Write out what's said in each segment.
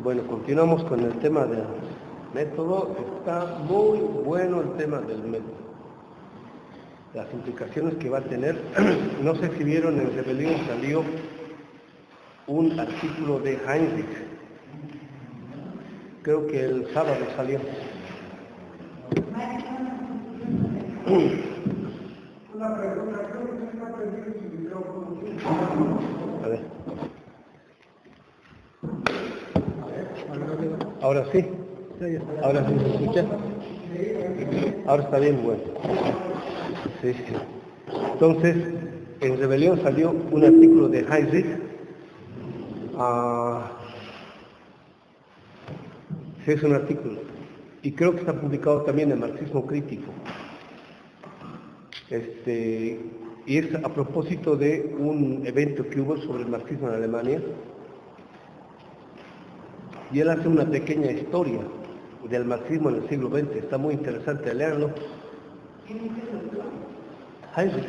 Bueno, continuamos con el tema del método. Está muy bueno el tema del método. Las implicaciones que va a tener. No sé si vieron, en Rebelión salió un artículo de Heinrich. Creo que el sábado salió. Una pregunta, creo que se está perdiendo su micrófono. A ver. Ahora sí. Ahora sí se escucha. Ahora está bien, bueno. Sí, sí. Entonces, en Rebelión salió un artículo de Heinrich. Sí, es un artículo. Y creo que está publicado también en Marxismo Crítico. Y es a propósito de un evento que hubo sobre el marxismo en Alemania. Y él hace una pequeña historia del marxismo en el siglo XX. Está muy interesante leerlo. Heinrich.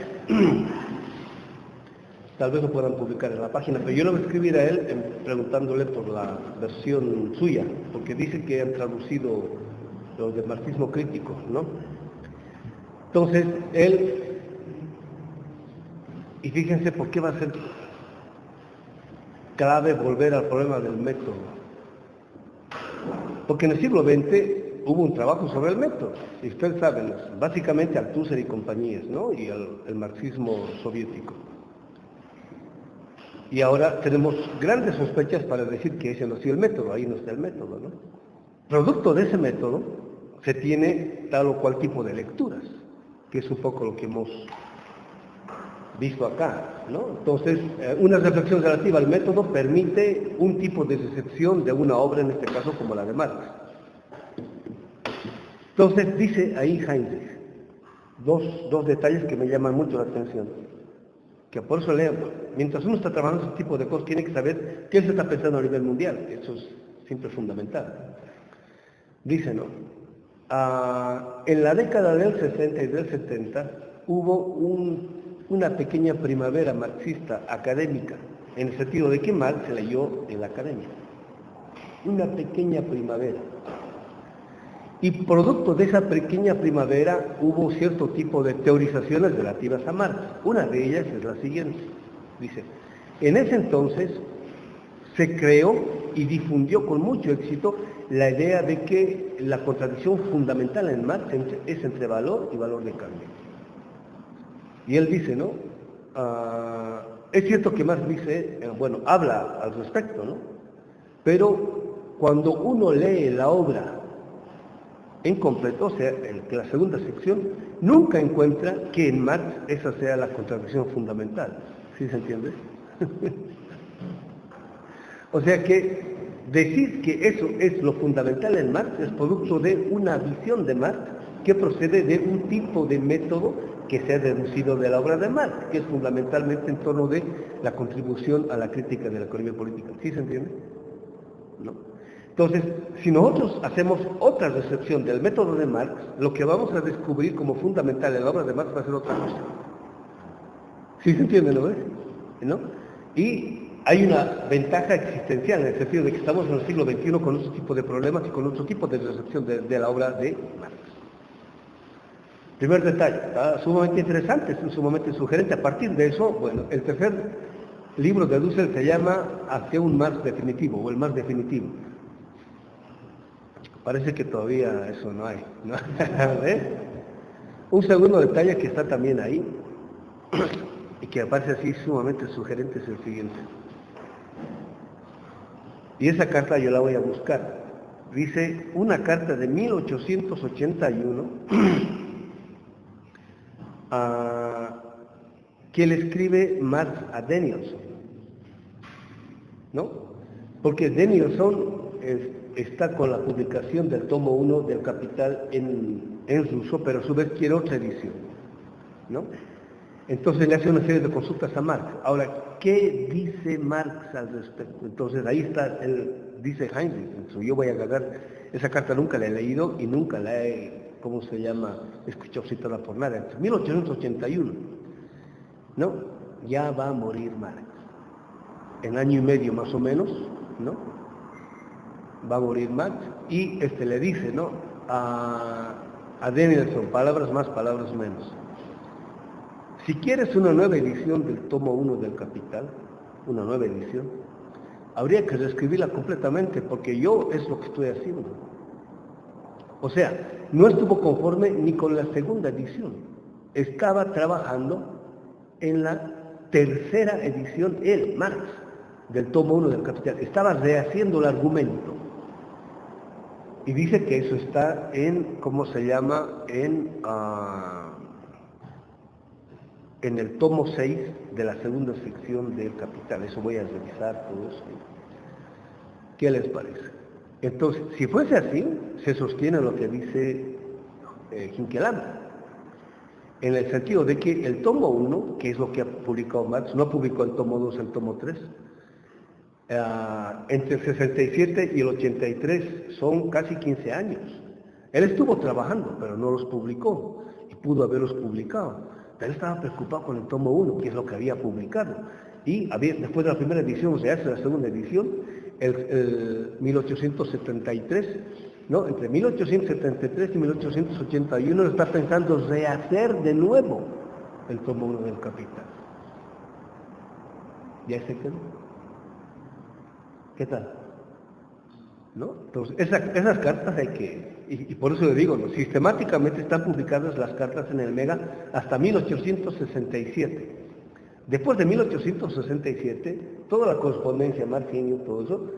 Tal vez lo puedan publicar en la página, pero yo le voy a escribir a él preguntándole por la versión suya, porque dice que han traducido los de marxismo crítico, ¿no? Entonces, él, y fíjense por qué va a ser clave volver al problema del método. Porque en el siglo XX hubo un trabajo sobre el método, y ustedes saben, básicamente Althusser y compañías, ¿no? Y el marxismo soviético. Y ahora tenemos grandes sospechas para decir que ese no ha sido el método, ahí no está el método, ¿no? Producto de ese método se tiene tal o cual tipo de lecturas, que es un poco lo que hemos visto acá, ¿no? Entonces, una reflexión relativa al método permite un tipo de recepción de una obra, en este caso como la de Marx. Entonces, dice ahí Heinrich, dos detalles que me llaman mucho la atención, que por eso leo, mientras uno está trabajando ese tipo de cosas, tiene que saber qué se está pensando a nivel mundial, eso es siempre fundamental. Dice, ¿no? En la década del 60 y del 70 hubo una pequeña primavera marxista académica, en el sentido de que Marx se leyó en la academia. Una pequeña primavera. Y producto de esa pequeña primavera hubo cierto tipo de teorizaciones relativas a Marx. Una de ellas es la siguiente. Dice, en ese entonces se creó y difundió con mucho éxito la idea de que la contradicción fundamental en Marx es entre valor y valor de cambio. Y él dice, ¿no? Es cierto que Marx dice, habla al respecto, ¿no? Pero cuando uno lee la obra en completo, o sea, la segunda sección, nunca encuentra que en Marx esa sea la contradicción fundamental. ¿Sí se entiende? O sea que decir que eso es lo fundamental en Marx es producto de una visión de Marx que procede de un tipo de método que se ha deducido de la obra de Marx, que es fundamentalmente en torno de la contribución a la crítica de la economía política. ¿Sí se entiende? ¿No? Entonces, si nosotros hacemos otra recepción del método de Marx, lo que vamos a descubrir como fundamental en la obra de Marx va a ser otra cosa. ¿Sí se entiende, no ves? ¿No? Y hay una ventaja existencial en el sentido de que estamos en el siglo XXI con otro tipo de problemas y con otro tipo de recepción de la obra de Marx. Primer detalle, está sumamente interesante, es sumamente sugerente. A partir de eso, bueno, el tercer libro de Dussel se llama Hacia un Marx definitivo, o el Marx definitivo. Parece que todavía eso no hay, ¿no? ¿Ves? Un segundo detalle que está también ahí, y que aparece así sumamente sugerente, es el siguiente. Y esa carta yo la voy a buscar. Dice una carta de 1881 que le escribe Marx a Danielson, ¿no? Porque Danielson está con la publicación del tomo 1 del Capital en ruso, pero a su vez quiere otra edición, ¿no? Entonces le hace una serie de consultas a Marx. Ahora, ¿qué dice Marx al respecto? Entonces ahí está, dice Heinrich, yo voy a agarrar, esa carta nunca la he leído y nunca la he, escuchado citarla por nada. En 1881, ¿no? Ya va a morir Marx. En año y medio más o menos, ¿no? va a morir Marx, y le dice, ¿no?, a Danielson, palabras más, palabras menos. Si quieres una nueva edición del tomo 1 del Capital, una nueva edición, habría que reescribirla completamente, porque yo es lo que estoy haciendo. O sea, no estuvo conforme ni con la segunda edición. Estaba trabajando en la tercera edición, él, Marx, del tomo 1 del Capital. Estaba rehaciendo el argumento. Y dice que eso está en, ¿cómo se llama?, en el tomo 6 de la segunda sección del Capital. Eso voy a revisar todo eso. ¿Qué les parece? Entonces, si fuese así, se sostiene lo que dice Hinkeland, en el sentido de que el tomo 1, que es lo que ha publicado Marx, no publicó el tomo 2, el tomo 3, entre el 67 y el 83 son casi 15 años. Él estuvo trabajando, pero no los publicó, y pudo haberlos publicado. Pero él estaba preocupado con el tomo 1, que es lo que había publicado. Y después de la primera edición, se hace la segunda edición, el 1873, ¿no? Entre 1873 y 1881 está pensando rehacer de nuevo el tomo 1 del Capital. ¿Ya se quedó? ¿Qué tal? ¿No? Entonces, esas cartas hay que, y por eso le digo, ¿no?, sistemáticamente están publicadas las cartas en el Mega hasta 1867. Después de 1867, toda la correspondencia, Marcinio, todo eso,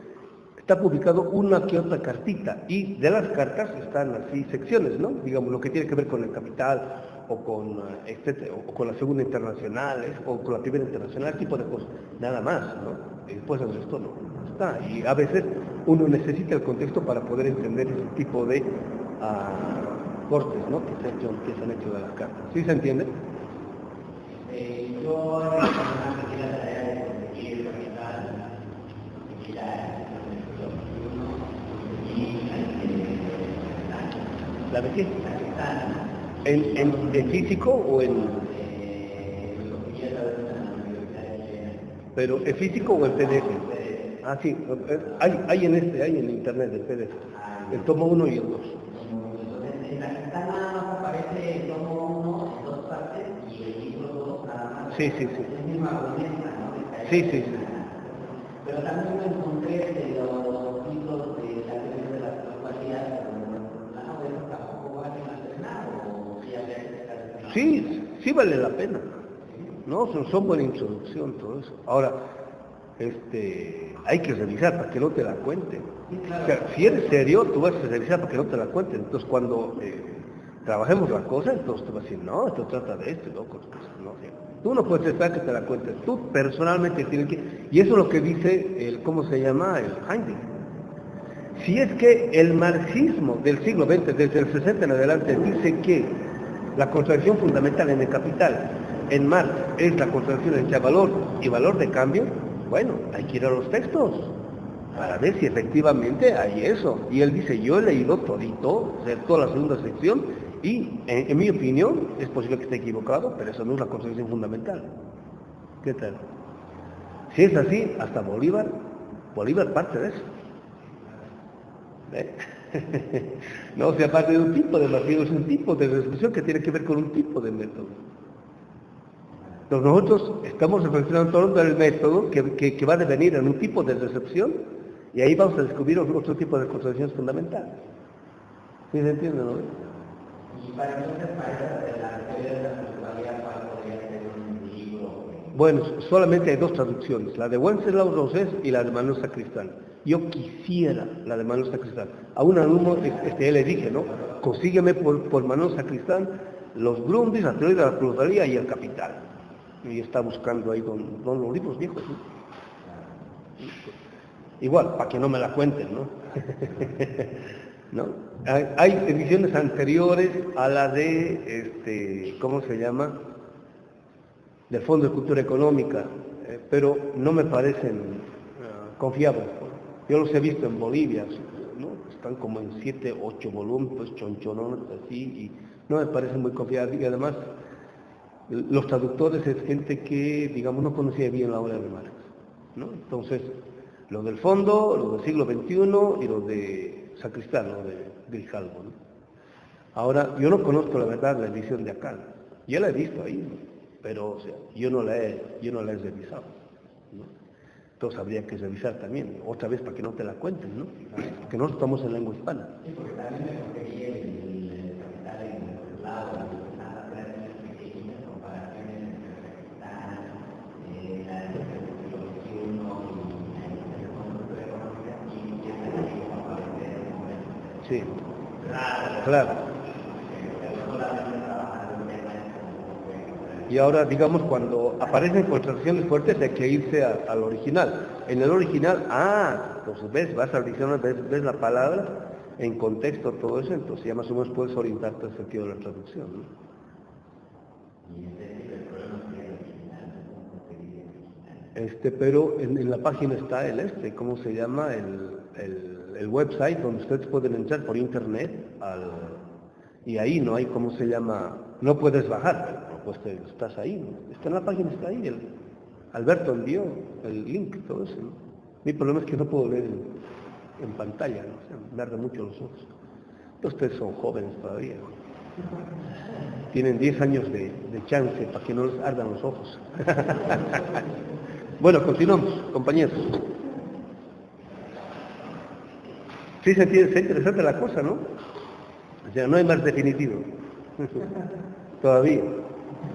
está publicado una que otra cartita, y de las cartas están así secciones, ¿no? Digamos, lo que tiene que ver con el Capital, o con, etcétera, o con la Segunda Internacional, o con la Primera Internacional, tipo de cosas, nada más, ¿no? Y después el resto no está, y a veces uno necesita el contexto para poder entender ese tipo de cortes, ¿no?, que se han hecho de las cartas. ¿Sí se entiende? Yo aquí la tarea de conseguir el capital, ¿La de qué? ¿En físico o en...? ¿Pero en físico o en PDF? Ah, sí, hay en internet el PDF, el tomo 1 y el 2. En la ventana nada más aparece el tomo 1 en dos partes y el libro 2 nada más. Sí. Es la misma promesa, ¿no? Sí. Pero también me encontré de los títulos de la teoría de la actualidad, pero eso tampoco vale la pena, o si habría que estar. Sí vale la pena. No, son buena introducción, todo eso. Ahora, hay que revisar para que no te la cuenten. O sea, si eres serio, tú vas a revisar para que no te la cuenten. Entonces, cuando trabajemos la cosa, entonces te vas a decir, no, esto trata de esto, loco. No, tú no puedes esperar que te la cuenten. Tú personalmente tienes que... Y eso es lo que dice ¿cómo se llama? El Heidegger. Si es que el marxismo del siglo XX, desde el 60 en adelante, dice que la contradicción fundamental en el Capital, en Marx, es la contradicción entre valor y valor de cambio, bueno, hay que ir a los textos para ver si efectivamente hay eso. Y él dice, yo he leído todito, o sea, toda la segunda sección, y en mi opinión, es posible que esté equivocado, pero eso no es la contradicción fundamental. ¿Qué tal? Si es así, hasta Bolívar parte de eso. No, se aparte de un tipo de marxismo, es un tipo de reflexión que tiene que ver con un tipo de método. Entonces nosotros estamos reflexionando todo del método que va a devenir en un tipo de recepción, y ahí vamos a descubrir otro tipo de contradicciones fundamentales. ¿Sí se entiende, no? Y para entonces, para la teoría de la actualidad, ¿cuál podría ser un libro? Bueno, solamente hay dos traducciones, la de Wenceslao Rosés y la de Manuel Sacristán. Yo quisiera la de Manuel Sacristán. A un alumno él le dije, ¿no? Consígueme por Manuel Sacristán los Grundis, la teoría de la pluralidad y el Capital. Y está buscando ahí con los libros viejos, ¿no? Igual, para que no me la cuenten, ¿no? ¿No? Hay ediciones anteriores a la de, ¿cómo se llama?, del Fondo de Cultura Económica, pero no me parecen confiables. Yo los he visto en Bolivia, ¿no? Están como en 7, 8 volúmenes, pues chonchonones así, y no me parecen muy confiables. Y además, los traductores es gente que, digamos, no conocía bien la obra de Marx, ¿no? Entonces, Los del fondo, los del siglo XXI y los de Sacristán, los de Grijalvo, ¿no? Ahora, yo no conozco la verdad la edición de acá, yo la he visto ahí, ¿no? Pero o sea, yo no la he revisado, ¿no? Entonces habría que revisar también, otra vez para que no te la cuenten, ¿no? Porque no estamos en lengua hispana. Sí, porque también me conseguí el capital en el lado, nada, pequeñas comparaciones entre el capital, la del siglo XXI y el fondo de economía, y esta que aparece en el momento. Sí, claro. Y ahora, digamos, cuando aparecen contradicciones fuertes hay que irse al original. En el original, entonces ves, vas al diccionario, ves la palabra, en contexto, todo eso, entonces ya más o menos puedes orientarte al sentido de la traducción, ¿no? Pero en la página está ¿cómo se llama? El website donde ustedes pueden entrar por internet y ahí no hay, ¿cómo se llama? No puedes bajar, pero pues estás ahí, ¿no? Está en la página, está ahí, Alberto envió el link, todo eso, ¿no? Mi problema es que no puedo leer en pantalla, ¿no? O sea, me arde mucho los ojos. Ustedes son jóvenes todavía, ¿no? Tienen 10 años de chance para que no les ardan los ojos. Bueno, continuamos, compañeros. Sí, se interesante la cosa, ¿no? O sea, no hay más definitivo. Todavía.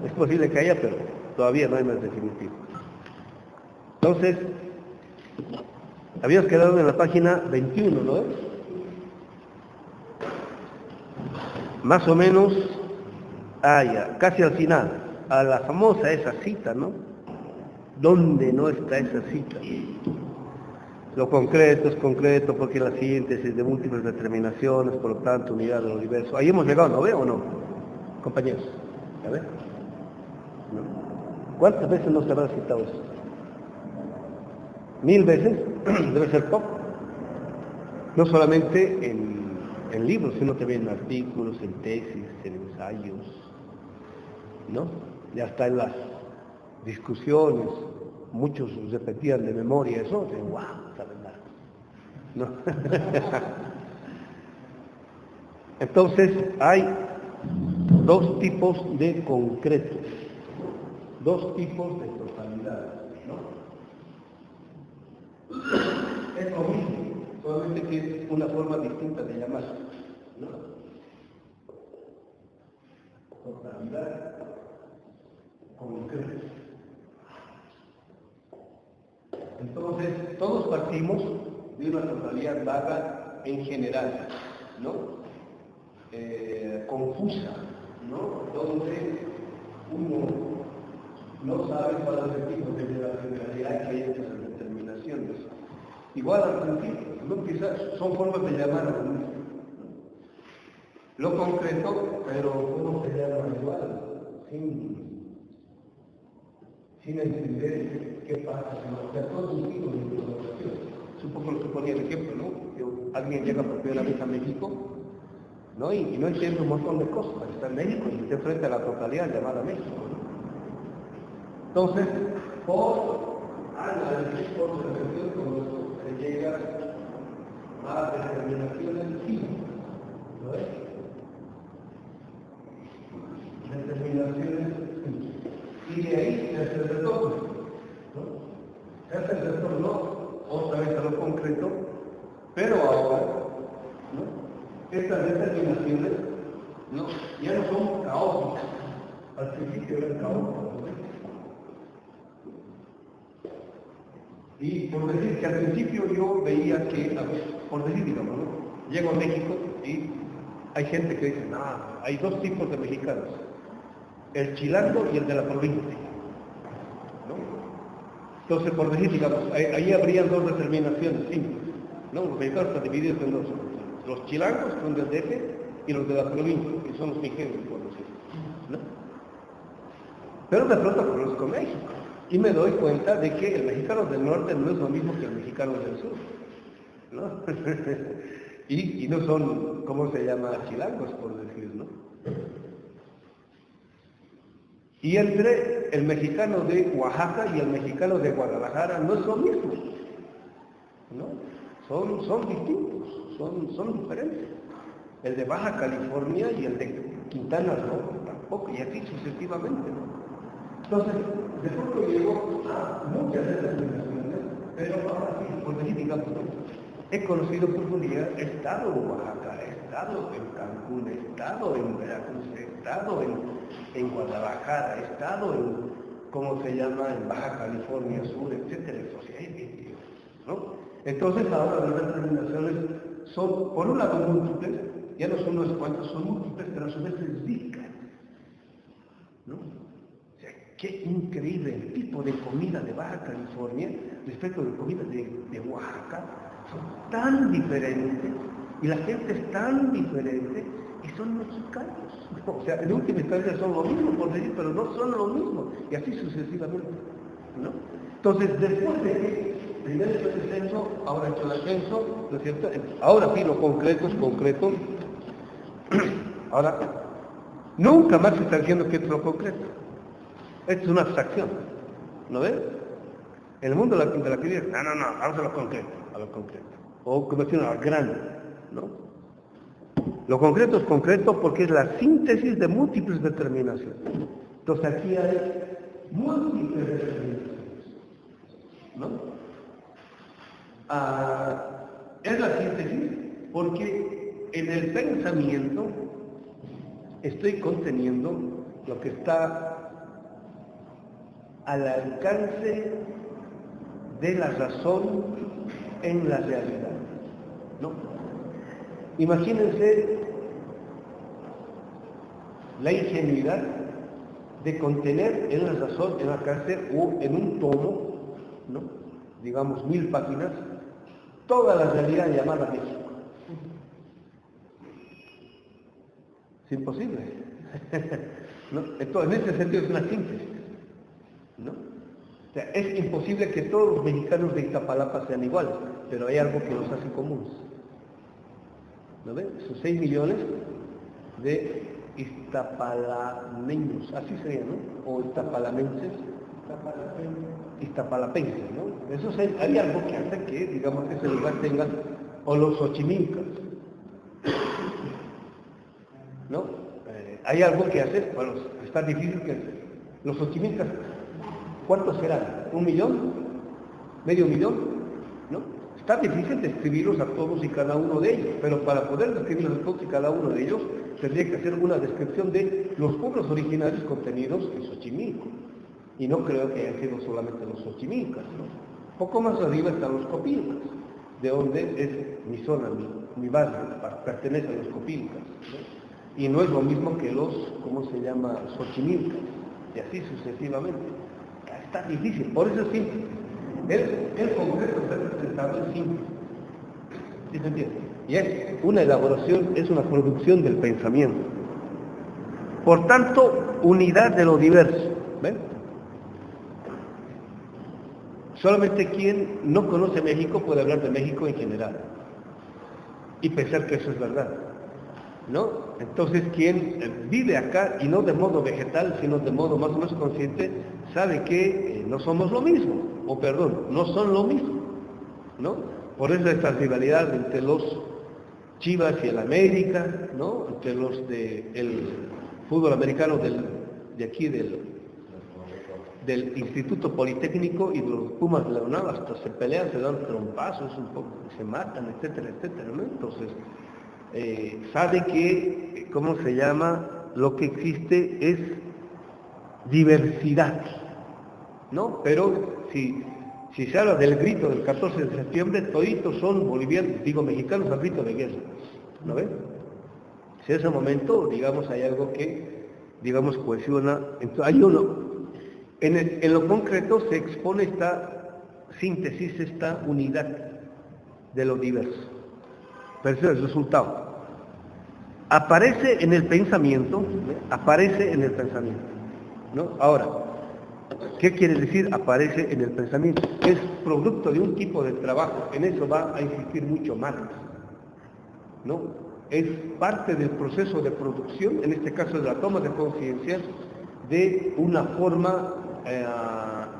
Es posible que haya, pero todavía no hay más definitivo. Entonces, habíamos quedado en la página 21, ¿no? Más o menos, ya, casi al final, a la famosa esa cita, ¿no? ¿Dónde no está esa cita? Lo concreto es concreto porque la síntesis de múltiples determinaciones, por lo tanto, unidad del universo. Ahí hemos llegado, ¿no ve o no? Compañeros, ¿ya ve? ¿No? ¿Cuántas veces nos habrá citado eso? 1000 veces, debe ser poco. No solamente en libros, sino también en artículos, en tesis, en ensayos, ¿no? Y hasta en las discusiones, muchos repetían de memoria eso, de wow, esa verdad. ¿No? Entonces, hay dos tipos de concretos, dos tipos de totalidades, ¿no? Es lo mismo, solamente que es una forma distinta de llamarlo, ¿no? Totalidad concreta. Entonces, todos partimos de una totalidad vaga en general, ¿no? Confusa, ¿no? Donde uno no sabe cuál es el tipo de la generalidad que hay entre las determinaciones. Igual al principio, ¿no? Quizás son formas de llamar a lo mismo, ¿no? Lo concreto, pero ¿cómo se llama igual? Sin entender qué pasa, o sea, todo un tipo de información. Supongo lo que ponía el ejemplo, ¿no? Que alguien llega por primera vez a México, ¿no? Y no entiende un montón de cosas, está en México y está frente a la totalidad llamada México, ¿no? Entonces, por análisis, por reflexión, como se llega a determinaciones fines, ¿no es? Determinaciones fines. Y de ahí se hace el retorno, ¿no? Se hace el retorno otra vez a lo concreto, pero ahora, ¿no? Estas determinaciones, ¿no? Ya no son caóticas, al principio eran caóticas, ¿no? Y por decir que al principio yo veía que, por decir, digamos, ¿no? Llego a México y hay gente que dice, hay dos tipos de mexicanos. El chilango y el de la provincia, ¿no? Entonces, por decir, digamos, ahí habrían dos determinaciones simples, ¿no? Los mexicanos están divididos en dos. Los chilangos son del DF y los de la provincia, que son los ingenuos, por decir, ¿no? Pero de pronto conozco México y me doy cuenta de que el mexicano del norte no es lo mismo que el mexicano del sur, ¿no? y no son, ¿cómo se llama? Chilangos, por decir, ¿no? Y entre el mexicano de Oaxaca y el mexicano de Guadalajara no es lo mismo. ¿no? Son distintos, son diferentes. El de Baja California y el de Quintana Roo tampoco, y así sucesivamente, ¿no? Entonces, de pronto llegó a muchas denominaciones, pero ahora sí, por decir, digamos, he conocido profundidad, he estado en Oaxaca, he estado en Cancún, he estado en Veracruz, he estado en Guadalajara, he estado en, ¿cómo se llama?, en Baja California Sur, etcétera. O sea, hay 22, ¿no? Entonces ahora las denominaciones son, por un lado, múltiples, ya no son unas cuantas, son múltiples, pero a su vez es ricas, ¿no? O sea, qué increíble el tipo de comida de Baja California respecto de comida de Oaxaca, son tan diferentes, y la gente es tan diferente, y son mexicanos. O sea, en última instancia son lo mismo, por decir, pero no son lo mismo, y así sucesivamente, ¿no? Entonces, después de que primero hecho el descenso, ahora hecho el ascenso, ¿no es cierto? Ahora sí, lo concreto es concreto. Ahora, nunca más se está diciendo que es lo concreto. Esto es una abstracción, ¿no ves? En el mundo de la actividad, no, vamos a lo concreto. O conversión al grande, ¿no? Lo concreto es concreto porque es la síntesis de múltiples determinaciones. Entonces aquí hay múltiples determinaciones, ¿no? Es la síntesis porque en el pensamiento estoy conteniendo lo que está al alcance de la razón en la realidad, ¿no? Imagínense la ingenuidad de contener en la razón, en la cárcel o en un tomo, ¿no?, digamos 1000 páginas, toda la realidad llamada México. Es imposible, ¿no? Entonces, en ese sentido es una síntesis, ¿no? O sea, es imposible que todos los mexicanos de Iztapalapa sean iguales, pero hay algo que los hace comunes. ¿No ven? Son 6 millones de iztapalameños, así sería, ¿no? O iztapalamenses, iztapalapenses, ¿no? Eso hay algo que hace que, digamos, ese lugar tenga, o los xochimilcas, ¿no? Hay algo que hace, bueno, está difícil que los xochimilcas, ¿cuántos serán? ¿1 millón? ¿Medio millón? ¿No? Está difícil describirlos a todos y cada uno de ellos, pero para poder describirlos a todos y cada uno de ellos, tendría que hacer una descripción de los pueblos originarios contenidos en Xochimilco. Y no creo que hayan sido solamente los xochimilcas, ¿no? Poco más arriba están los copilcas, de donde es mi zona, mi barrio, pertenece a los copilcas, ¿no? Y no es lo mismo que los, ¿cómo se llama?, xochimilcas, y así sucesivamente. Está difícil, por eso es simple. El concreto está representado en simple. ¿Sí se entiende? Y es una elaboración, es una producción del pensamiento. Por tanto, unidad de lo diverso. ¿Ven? Solamente quien no conoce México puede hablar de México en general y pensar que eso es verdad, ¿no? Entonces, quien vive acá, y no de modo vegetal, sino de modo más o menos consciente, sabe que no somos lo mismo, o perdón, no son lo mismo, ¿no? Por eso esta rivalidad entre los Chivas y el América, ¿no? Entre los del fútbol americano de aquí, del Instituto Politécnico, y de los Pumas de la UNAM, hasta se pelean, se dan trompazos, un poco, se matan, etcétera, etcétera, ¿no? Entonces, sabe que, ¿cómo se llama?, lo que existe es diversidad, ¿no? Pero si se habla del grito del 14 de septiembre, toditos son bolivianos, digo mexicanos, al grito de guerra, ¿no ven? Si en ese momento, digamos, hay algo que, digamos, cohesiona, entonces hay uno, en lo concreto se expone esta síntesis, esta unidad de lo diverso. Pero ese es el resultado. Aparece en el pensamiento, ¿no? Ahora, ¿qué quiere decir aparece en el pensamiento? Es producto de un tipo de trabajo, en eso va a insistir mucho Marx, ¿no? Es parte del proceso de producción, en este caso de la toma de conciencia, de una forma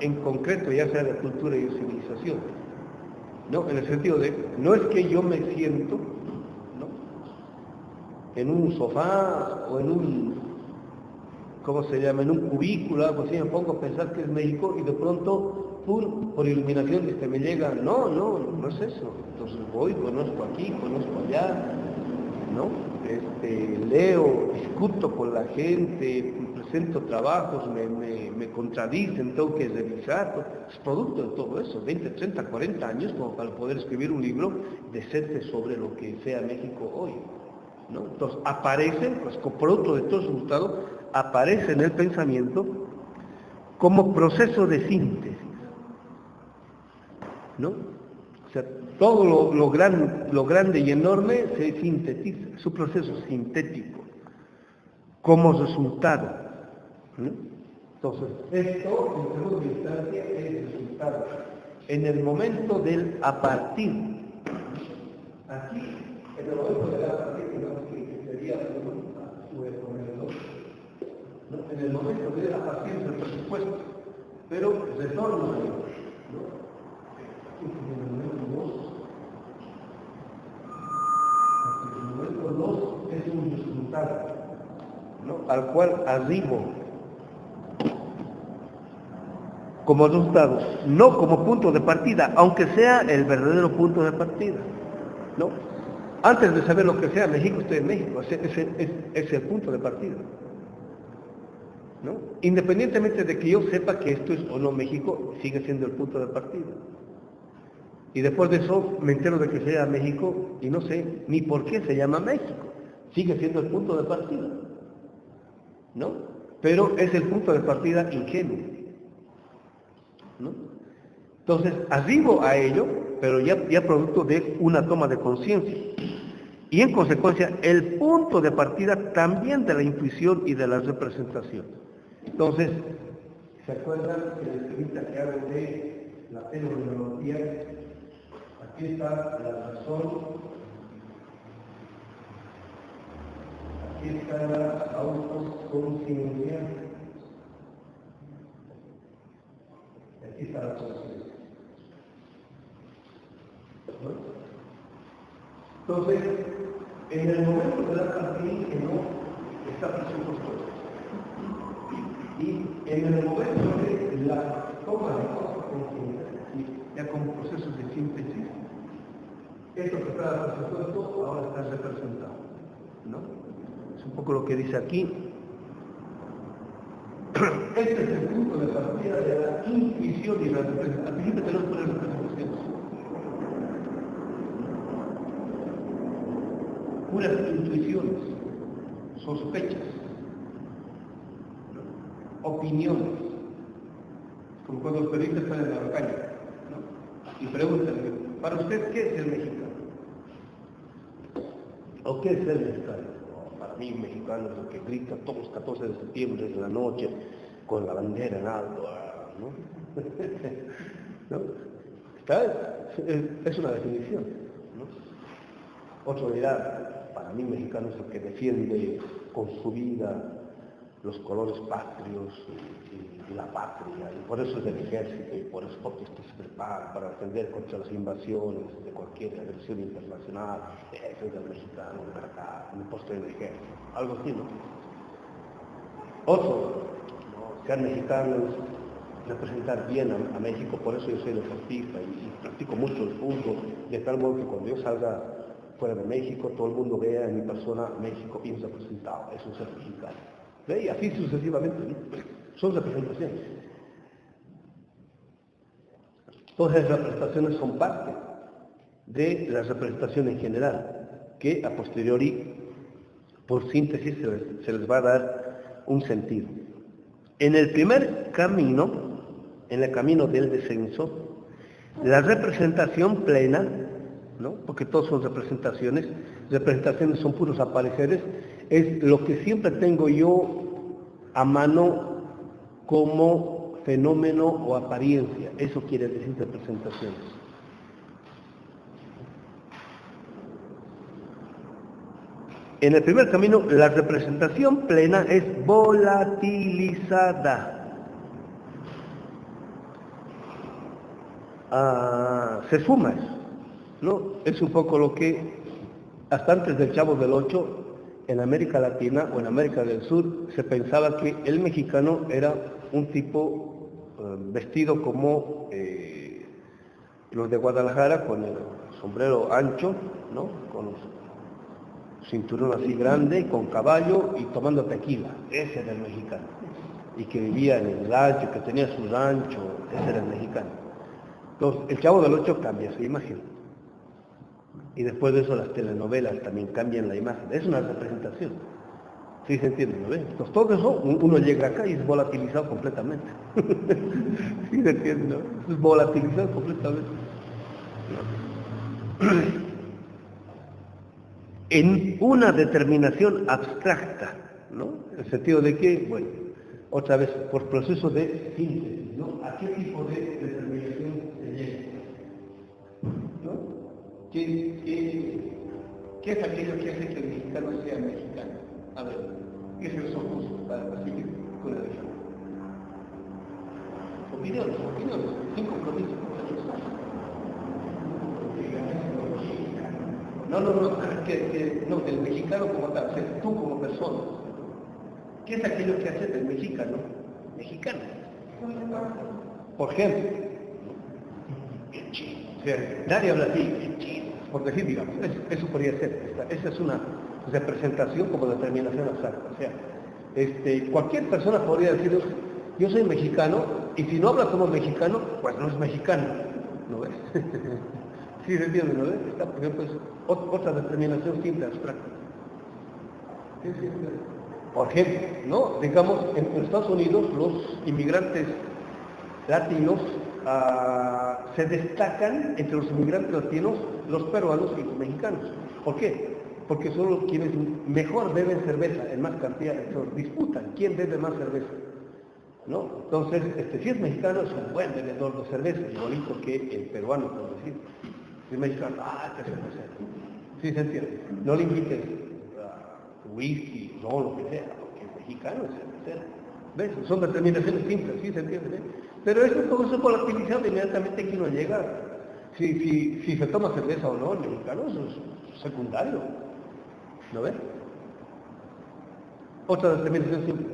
en concreto, ya sea de cultura y de civilización. ¿no? En el sentido de, no es que yo me siento, ¿no?, en un sofá o en un, ¿cómo se llama?, en un cubículo, algo así, me pongo a pensar que es México y de pronto, por iluminación, me llega, no es eso. Entonces voy, conozco aquí, conozco allá, ¿no? Leo, discuto con la gente, presento trabajos, me contradicen, tengo que revisar, es producto de todo eso, 20, 30, 40 años como para poder escribir un libro decente sobre lo que sea México hoy, ¿no? Entonces aparecen, pues con producto de todo ese resultado, aparece en el pensamiento como proceso de síntesis, ¿no? O sea, todo lo grande y enorme se sintetiza, es un proceso sintético, como resultado, ¿no? Entonces, esto, en segunda instancia, es resultado. En el momento del a partir, aquí, en el momento del a partir, digamos que sería ¿no? En el momento del a partir del presupuesto, pero retorno a ello, ¿no? En el momento 2 es un resultado, ¿no?, al cual arribo como resultado, no como punto de partida, aunque sea el verdadero punto de partida, ¿no? Antes de saber lo que sea México, estoy en México, es el punto de partida, ¿no? Independientemente de que yo sepa que esto es o no México, sigue siendo el punto de partida. Y después de eso me entero de que sea México y no sé ni por qué se llama México. Sigue siendo el punto de partida, ¿no? Pero es el punto de partida ingenuo, ¿no? Entonces, arribo a ello, pero ya producto de una toma de conciencia. Y en consecuencia, el punto de partida también de la intuición y de la representación. Entonces, ¿se acuerdan que la entrevista que hago de la fenomenología? Aquí está la razón, aquí está la autoconciencia, aquí está la conciencia. ¿No? Entonces, en el momento de la partida que no está presupuesto, y en el momento de la toma de conciencia, ya como procesos de síntesis, esto que estaba presupuesto ahora está representado, ¿no? Es un poco lo que dice aquí. Este es el punto de partida de la intuición y la representación. Al principio tenemos que poner representaciones. Puras intuiciones, sospechas, ¿no?, opiniones. Como cuando los periodistas están en la calle, ¿no?, y preguntan, ¿para usted qué es el mexicano? ¿O qué es el mexicano? Oh, para mí, mexicano es el que grita todos los 14 de septiembre de la noche con la bandera en alto, ¿no? ¿No? Es una definición, ¿no? Otro dirá, para mí, mexicano es el que defiende con su vida los colores patrios y la patria, y por eso es del ejército, y por eso porque esto se prepara para defender contra las invasiones de cualquier agresión internacional. Eso es del mexicano, de verdad, un puesto del ejército, algo así, ¿no? Otro, ¿no?, ser mexicano es representar bien a México, por eso yo soy deportista y practico mucho el fútbol, de tal modo que cuando yo salga fuera de México, todo el mundo vea en mi persona México bien representado, eso es ser mexicano. Y así sucesivamente, ¿no? Son representaciones. Todas esas representaciones son parte de la representación en general, que a posteriori, por síntesis, se les va a dar un sentido. En el primer camino, en el camino del descenso, la representación plena, ¿no?, porque todos son representaciones son puros apareceres, es lo que siempre tengo yo a mano como fenómeno o apariencia. Eso quiere decir representaciones. En el primer camino, la representación plena es volatilizada. Se suma eso. ¿no? Es un poco lo que, hasta antes del Chavo del Ocho, en América Latina o en América del Sur, se pensaba que el mexicano era un tipo vestido como los de Guadalajara, con el sombrero ancho, ¿no? Con cinturón así grande, con caballo y tomando tequila. Ese era el mexicano. Y que vivía en el rancho, que tenía su rancho, ese era el mexicano. Entonces, el Chavo del Ocho cambia su imagen. Y después de eso las telenovelas también cambian la imagen. Es una representación. ¿Sí se entiende? ¿No ven? Entonces todo eso, uno llega acá y es volatilizado completamente. ¿Sí se entiende? ¿No? Es volatilizado completamente. En una determinación abstracta, ¿no? En el sentido de que, bueno, otra vez, por proceso de síntesis, ¿no? ¿A qué tipo de determinación se llega? ¿No? ¿Qué es aquello que hace que el mexicano sea mexicano? A ver, ¿qué es el sojusto para seguir con la definición? Opiniones, sin compromiso con la sociedad. No, del mexicano como tal, o sea, tú como persona. ¿Qué es aquello que hace del mexicano? Mexicano. Por ejemplo, o sea, nadie habla así, por decir, digamos, eso podría ser, esa es una representación como determinación abstracta. O sea, cualquier persona podría decir, yo soy mexicano, y si no habla como mexicano, pues no es mexicano, ¿no ves? Sí, se entiende, ¿no ves? Está, por ejemplo, es otra determinación simple, abstracta. Sí, sí, sí. Por ejemplo, ¿no? Digamos, en Estados Unidos los inmigrantes latinos se destacan entre los inmigrantes latinos, los peruanos y los mexicanos. ¿Por qué? Porque son los quienes mejor beben cerveza, en más cantidad, disputan quién bebe más cerveza, ¿no? Entonces, si es mexicano es un buen bebedor de cerveza, igualito que el peruano, por decir. Si es mexicano, qué cerveza. Sí se entiende. No le invites whisky, no, lo que sea, porque el mexicano es cervecero. ¿Ves? Son determinaciones simples, sí se entiende. Pero todo eso volatilizado inmediatamente que uno llega. Si se toma cerveza o no, el mexicano eso es secundario. ¿No ves? Otra determinación simple.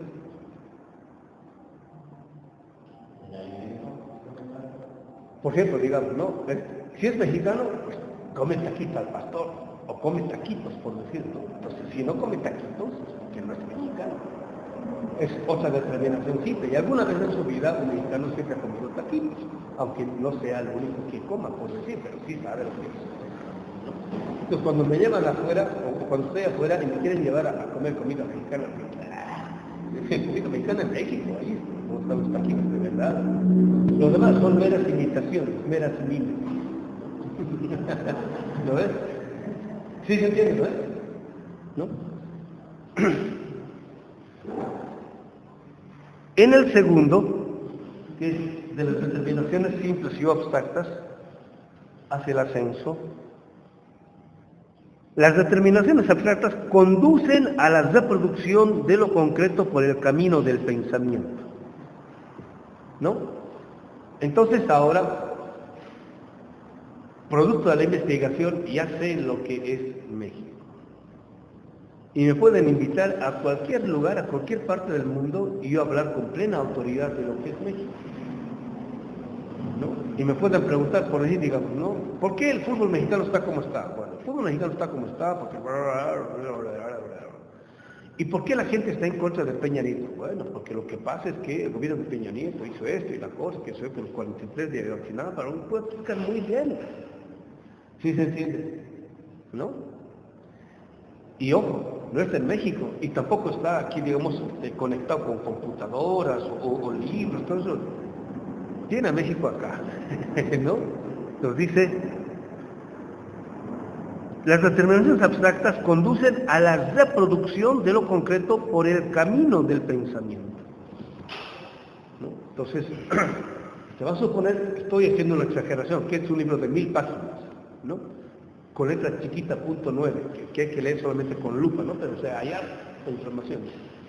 Por ejemplo, digamos, ¿no? Si es mexicano, pues come taquito al pastor, o come taquitos, por decirlo. Entonces, si no come taquitos, es porque no es mexicano. Es otra determinación simple. Y alguna vez en su vida un mexicano siempre ha comido taquitos, aunque no sea el único que coma, por decir, pero sí sabe lo que es. Entonces, cuando me llevan afuera, o cuando estoy afuera y me quieren llevar a comer comida mexicana, comida mexicana en México, ahí están los taquitos de verdad. Los demás son meras imitaciones, meras mimes. ¿Lo ves? Sí se entiende, ¿no es? ¿No? En el segundo, que es de las determinaciones simples y abstractas, hacia el ascenso, las determinaciones abstractas conducen a la reproducción de lo concreto por el camino del pensamiento. ¿No? Entonces ahora, producto de la investigación, ya sé lo que es México. Y me pueden invitar a cualquier lugar, a cualquier parte del mundo, y yo hablar con plena autoridad de lo que es México. ¿No? Y me pueden preguntar por ahí, digamos, ¿no? ¿Por qué el fútbol mexicano está como está? Bueno, el fútbol mexicano está como está porque... ¿Y por qué la gente está en contra de Peña Nieto? Bueno, porque lo que pasa es que el gobierno de Peña Nieto hizo esto y la cosa, que se ve por los 43 de Ayotzinapa, para uno puede explicar muy bien. ¿Sí se entiende? ¿No? Y ojo, no está en México, y tampoco está aquí, digamos, conectado con computadoras o libros, todo eso. Tiene a México acá, ¿no? Nos dice, las determinaciones abstractas conducen a la reproducción de lo concreto por el camino del pensamiento. ¿No? Entonces, se va a suponer, estoy haciendo una exageración, que es un libro de 1000 páginas, ¿no? Con letra chiquita, punto 9, que hay que leer solamente con lupa, ¿no? Pero o sea, allá la información.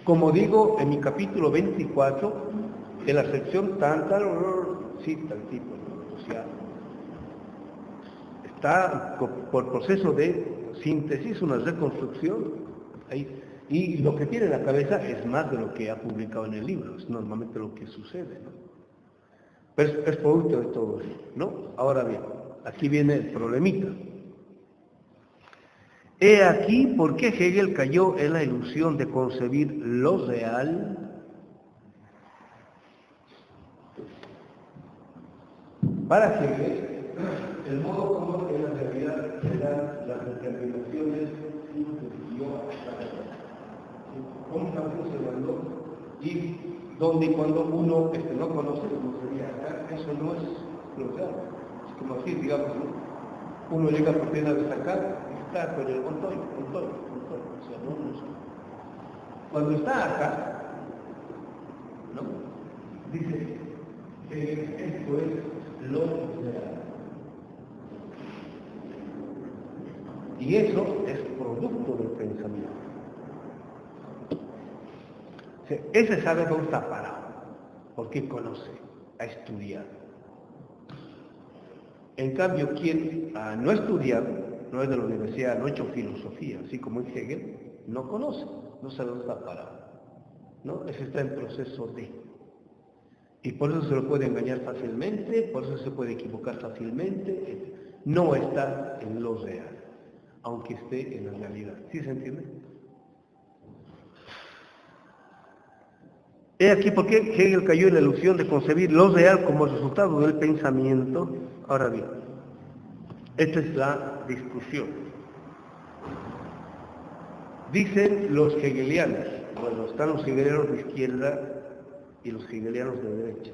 Como digo, en mi capítulo 24, en la sección tanta, cita el tipo, ¿no? O sea, está por proceso de síntesis, una reconstrucción, ahí, y lo que tiene en la cabeza es más de lo que ha publicado en el libro, es normalmente lo que sucede, ¿no? Pero es producto de todo eso, ¿no? Ahora bien, aquí viene el problemita. He aquí por qué Hegel cayó en la ilusión de concebir lo real para Hegel. El modo como en la realidad se dan las determinaciones que yo cómo están funcionando y donde y cuando uno no conoce, como sería acá, eso no es lo real. Es como así, digamos, ¿no? Uno llega por primera vez acá, está con el control. O sea, no sé. Cuando está acá, ¿no? Dice que esto es lo real. Y eso es producto del pensamiento. O sea, ese sabe dónde está parado, porque conoce, ha estudiado. En cambio, quien no ha estudiado, no es de la universidad, no ha hecho filosofía, así como en Hegel, no conoce, no sabe dónde está parado, ¿no? Ese está en proceso de. Y por eso se lo puede engañar fácilmente, por eso se puede equivocar fácilmente, no está en lo real, aunque esté en la realidad. ¿Sí se entiende? He aquí por qué Hegel cayó en la ilusión de concebir lo real como resultado del pensamiento. Ahora bien, esta es la discusión. Dicen los hegelianos, bueno, están los hegelianos de izquierda y los hegelianos de derecha.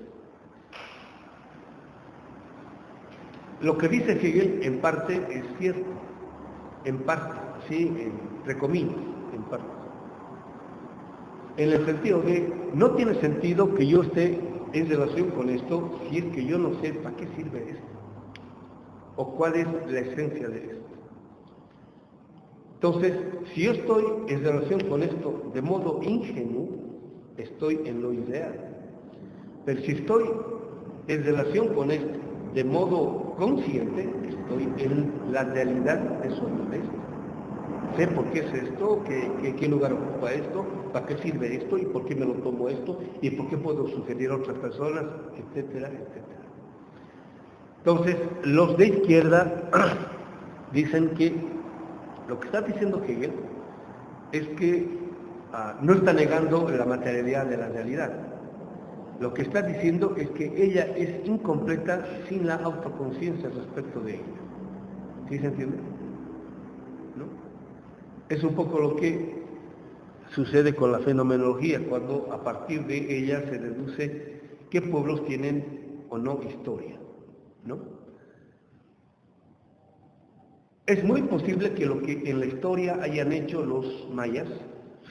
Lo que dice Hegel en parte es cierto, en parte, sí, entre comillas, en parte. En el sentido de, no tiene sentido que yo esté en relación con esto si es que yo no sé para qué sirve esto, o cuál es la esencia de esto. Entonces, si yo estoy en relación con esto de modo ingenuo, estoy en lo ideal. Pero si estoy en relación con esto de modo consciente, estoy en la realidad de esto. Sé por qué es esto, qué lugar ocupa esto, para qué sirve esto y por qué me lo tomo esto y por qué puedo sugerir a otras personas, etcétera, etcétera. Entonces, los de izquierda dicen que lo que está diciendo Hegel es que no está negando la materialidad de la realidad. Lo que está diciendo es que ella es incompleta sin la autoconciencia respecto de ella. ¿Sí se entiende? ¿No? Es un poco lo que sucede con la fenomenología, cuando a partir de ella se deduce qué pueblos tienen o no historia, ¿no? Es muy posible que lo que en la historia hayan hecho los mayas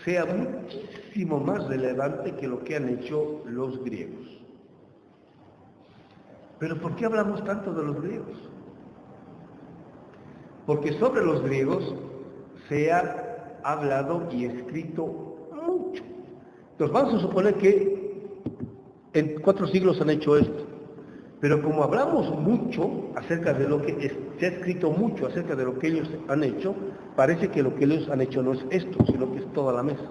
sea muchísimo más relevante que lo que han hecho los griegos. ¿Pero por qué hablamos tanto de los griegos? Porque sobre los griegos se ha hablado y escrito mucho. Entonces vamos a suponer que en 4 siglos han hecho esto. Pero como hablamos mucho acerca de lo que se ha escrito mucho acerca de lo que ellos han hecho, parece que lo que ellos han hecho no es esto, sino que es toda la mesa.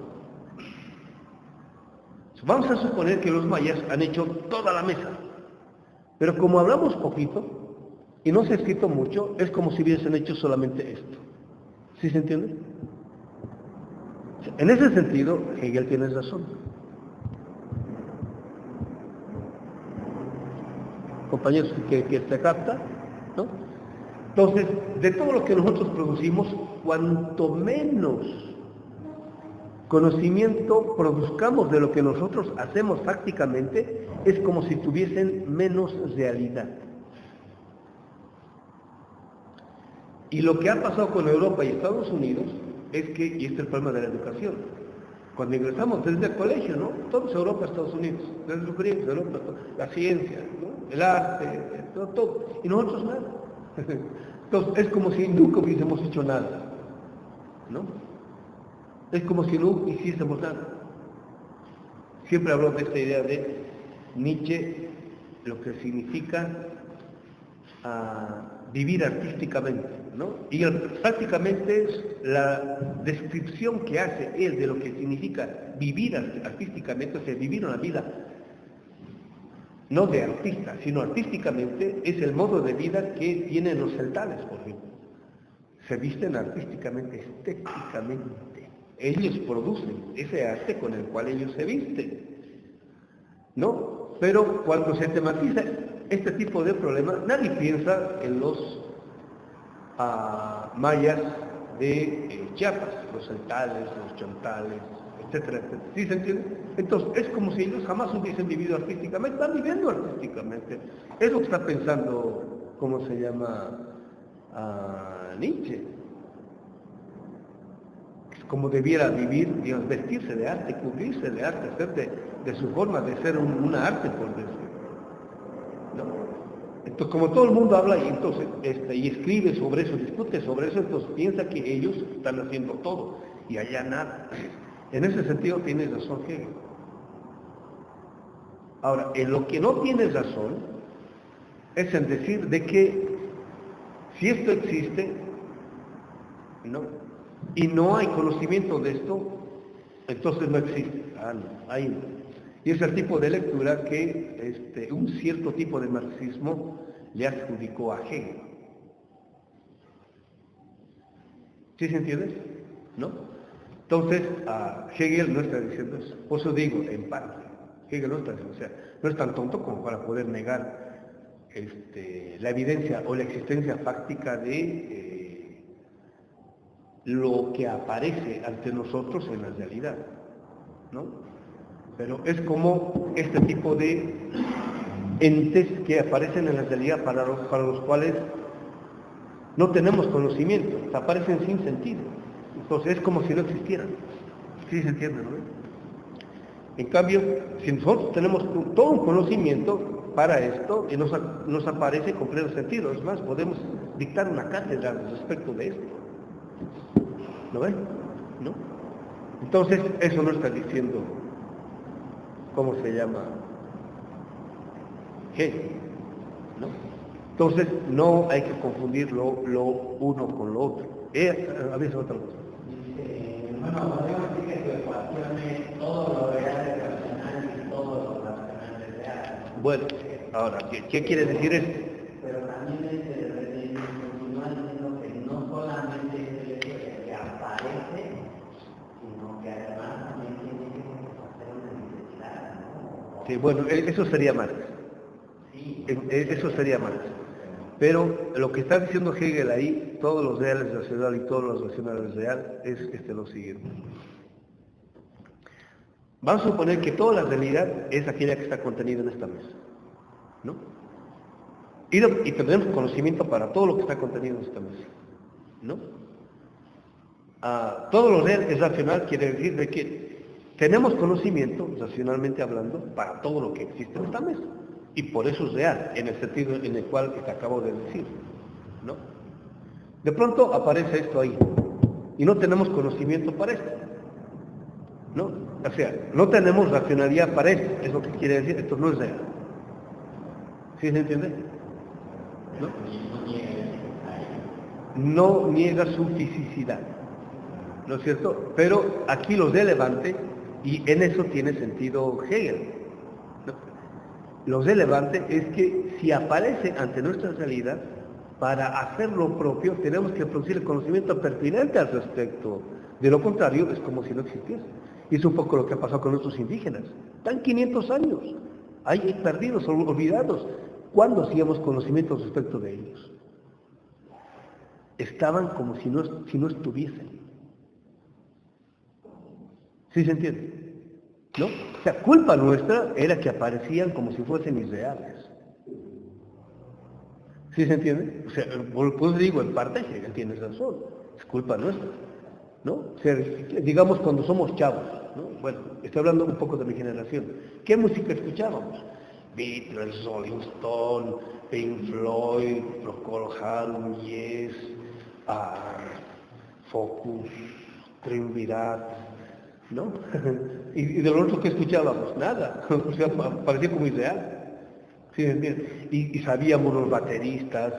Vamos a suponer que los mayas han hecho toda la mesa. Pero como hablamos poquito y no se ha escrito mucho, es como si hubiesen hecho solamente esto. ¿Sí se entiende? En ese sentido, Hegel tiene razón. Compañeros, que se capta, ¿no? Entonces, de todo lo que nosotros producimos, cuanto menos conocimiento produzcamos de lo que nosotros hacemos fácticamente, es como si tuviesen menos realidad. Y lo que ha pasado con Europa y Estados Unidos es que, y este es el problema de la educación, cuando ingresamos desde el colegio, ¿no? Todo es Europa, Estados Unidos, desde los griegos, Europa, la ciencia, ¿no? El arte, todo, y nosotros nada. Entonces es como si nunca hubiésemos hecho nada, ¿no? Es como si no hiciésemos nada. Siempre hablo de esta idea de Nietzsche, lo que significa vivir artísticamente, ¿no? Y prácticamente es la descripción que hace él de lo que significa vivir artísticamente, o sea, vivir una vida no de artista, sino artísticamente, es el modo de vida que tienen los celtanes, por ejemplo. Se visten artísticamente, estéticamente. Ellos producen ese arte con el cual ellos se visten, ¿no? Pero cuando se tematiza este tipo de problemas, nadie piensa en los mayas de Chiapas, los celtales, los chontales, etcétera, etcétera. ¿Sí se entiende? Entonces, es como si ellos jamás hubiesen vivido artísticamente, están viviendo artísticamente. Es lo que está pensando, ¿cómo se llama? Nietzsche. Es como debiera vivir, digamos, vestirse de arte, cubrirse de arte, hacer de su forma de ser una arte, por decir. ¿No? Entonces, como todo el mundo habla y entonces y escribe sobre eso, discute sobre eso, entonces piensa que ellos están haciendo todo y allá nada. En ese sentido tienes razón Hegel. Ahora, en lo que no tienes razón es en decir de que si esto existe, ¿no? Y no hay conocimiento de esto, entonces no existe. No, ahí no. Y es el tipo de lectura que un cierto tipo de marxismo le adjudicó a Hegel. ¿Sí se entiende? ¿No? Entonces, Hegel no está diciendo eso. Por eso digo, en parte, Hegel no está diciendo, o sea, no es tan tonto como para poder negar la evidencia o la existencia fáctica de lo que aparece ante nosotros en la realidad, ¿no? Pero es como este tipo de entes que aparecen en la realidad para los cuales no tenemos conocimiento, aparecen sin sentido. Entonces es como si no existieran. ¿Sí se entiende, no? En cambio, si nosotros tenemos todo un conocimiento para esto, y nos aparece con pleno sentido. Es más, podemos dictar una cátedra respecto de esto. ¿No ven? ¿No? Entonces, eso no está diciendo, ¿cómo se llama? Hegel, ¿no? Entonces, no hay que confundir lo uno con lo otro. Había otra cosa. Bueno, podemos decir que tu ecuación es todo lo real es racional y todo lo racional es real. Bueno, ahora, ¿qué quiere decir esto? Pero también continúa diciendo que no solamente es el hecho de que aparece, sino que además también tiene que hacer una necesidad, ¿no? Sí, bueno, eso sería Marx. Sí. Eso sería Marx. Pero lo que está diciendo Hegel ahí, todos los reales racional y todos los racionales real, es lo siguiente. Vamos a suponer que toda la realidad es aquella que está contenida en esta mesa, ¿no? Y tendremos conocimiento para todo lo que está contenido en esta mesa, ¿no? Todo lo real es racional, quiere decir de que tenemos conocimiento, racionalmente hablando, para todo lo que existe en esta mesa. Y por eso es real, en el sentido en el cual te acabo de decir, ¿no? De pronto aparece esto ahí, y no tenemos conocimiento para esto, ¿no? O sea, no tenemos racionalidad para esto, es lo que quiere decir, esto no es real. ¿Sí se entiende? ¿No? No niega su fisicidad, ¿no es cierto? Pero aquí lo relevante, y en eso tiene sentido Hegel, ¿no? Lo relevante es que si aparece ante nuestra realidad, para hacer lo propio tenemos que producir el conocimiento pertinente al respecto. De lo contrario, es como si no existiese. Y es un poco lo que ha pasado con nuestros indígenas. Están 500 años, ahí perdidos, olvidados. ¿Cuándo hacíamos conocimiento respecto de ellos? Estaban como si no estuviesen. ¿Sí se entiende? ¿No? O sea, culpa nuestra era que aparecían como si fuesen irreales. ¿Sí se entiende? O sea, pues digo, en parte Hegel tiene razón, es culpa nuestra, ¿no? O sea, digamos cuando somos chavos, ¿no? Bueno, estoy hablando un poco de mi generación. ¿Qué música escuchábamos? Beatles, Rolling Stone, Pink Floyd, Procol Harum, Yes, Focus, Triunvirat, ¿no? y de lo otro que escuchábamos, nada, o sea, parecía como irreal. ¿Sí me entiendes? Y sabíamos los bateristas,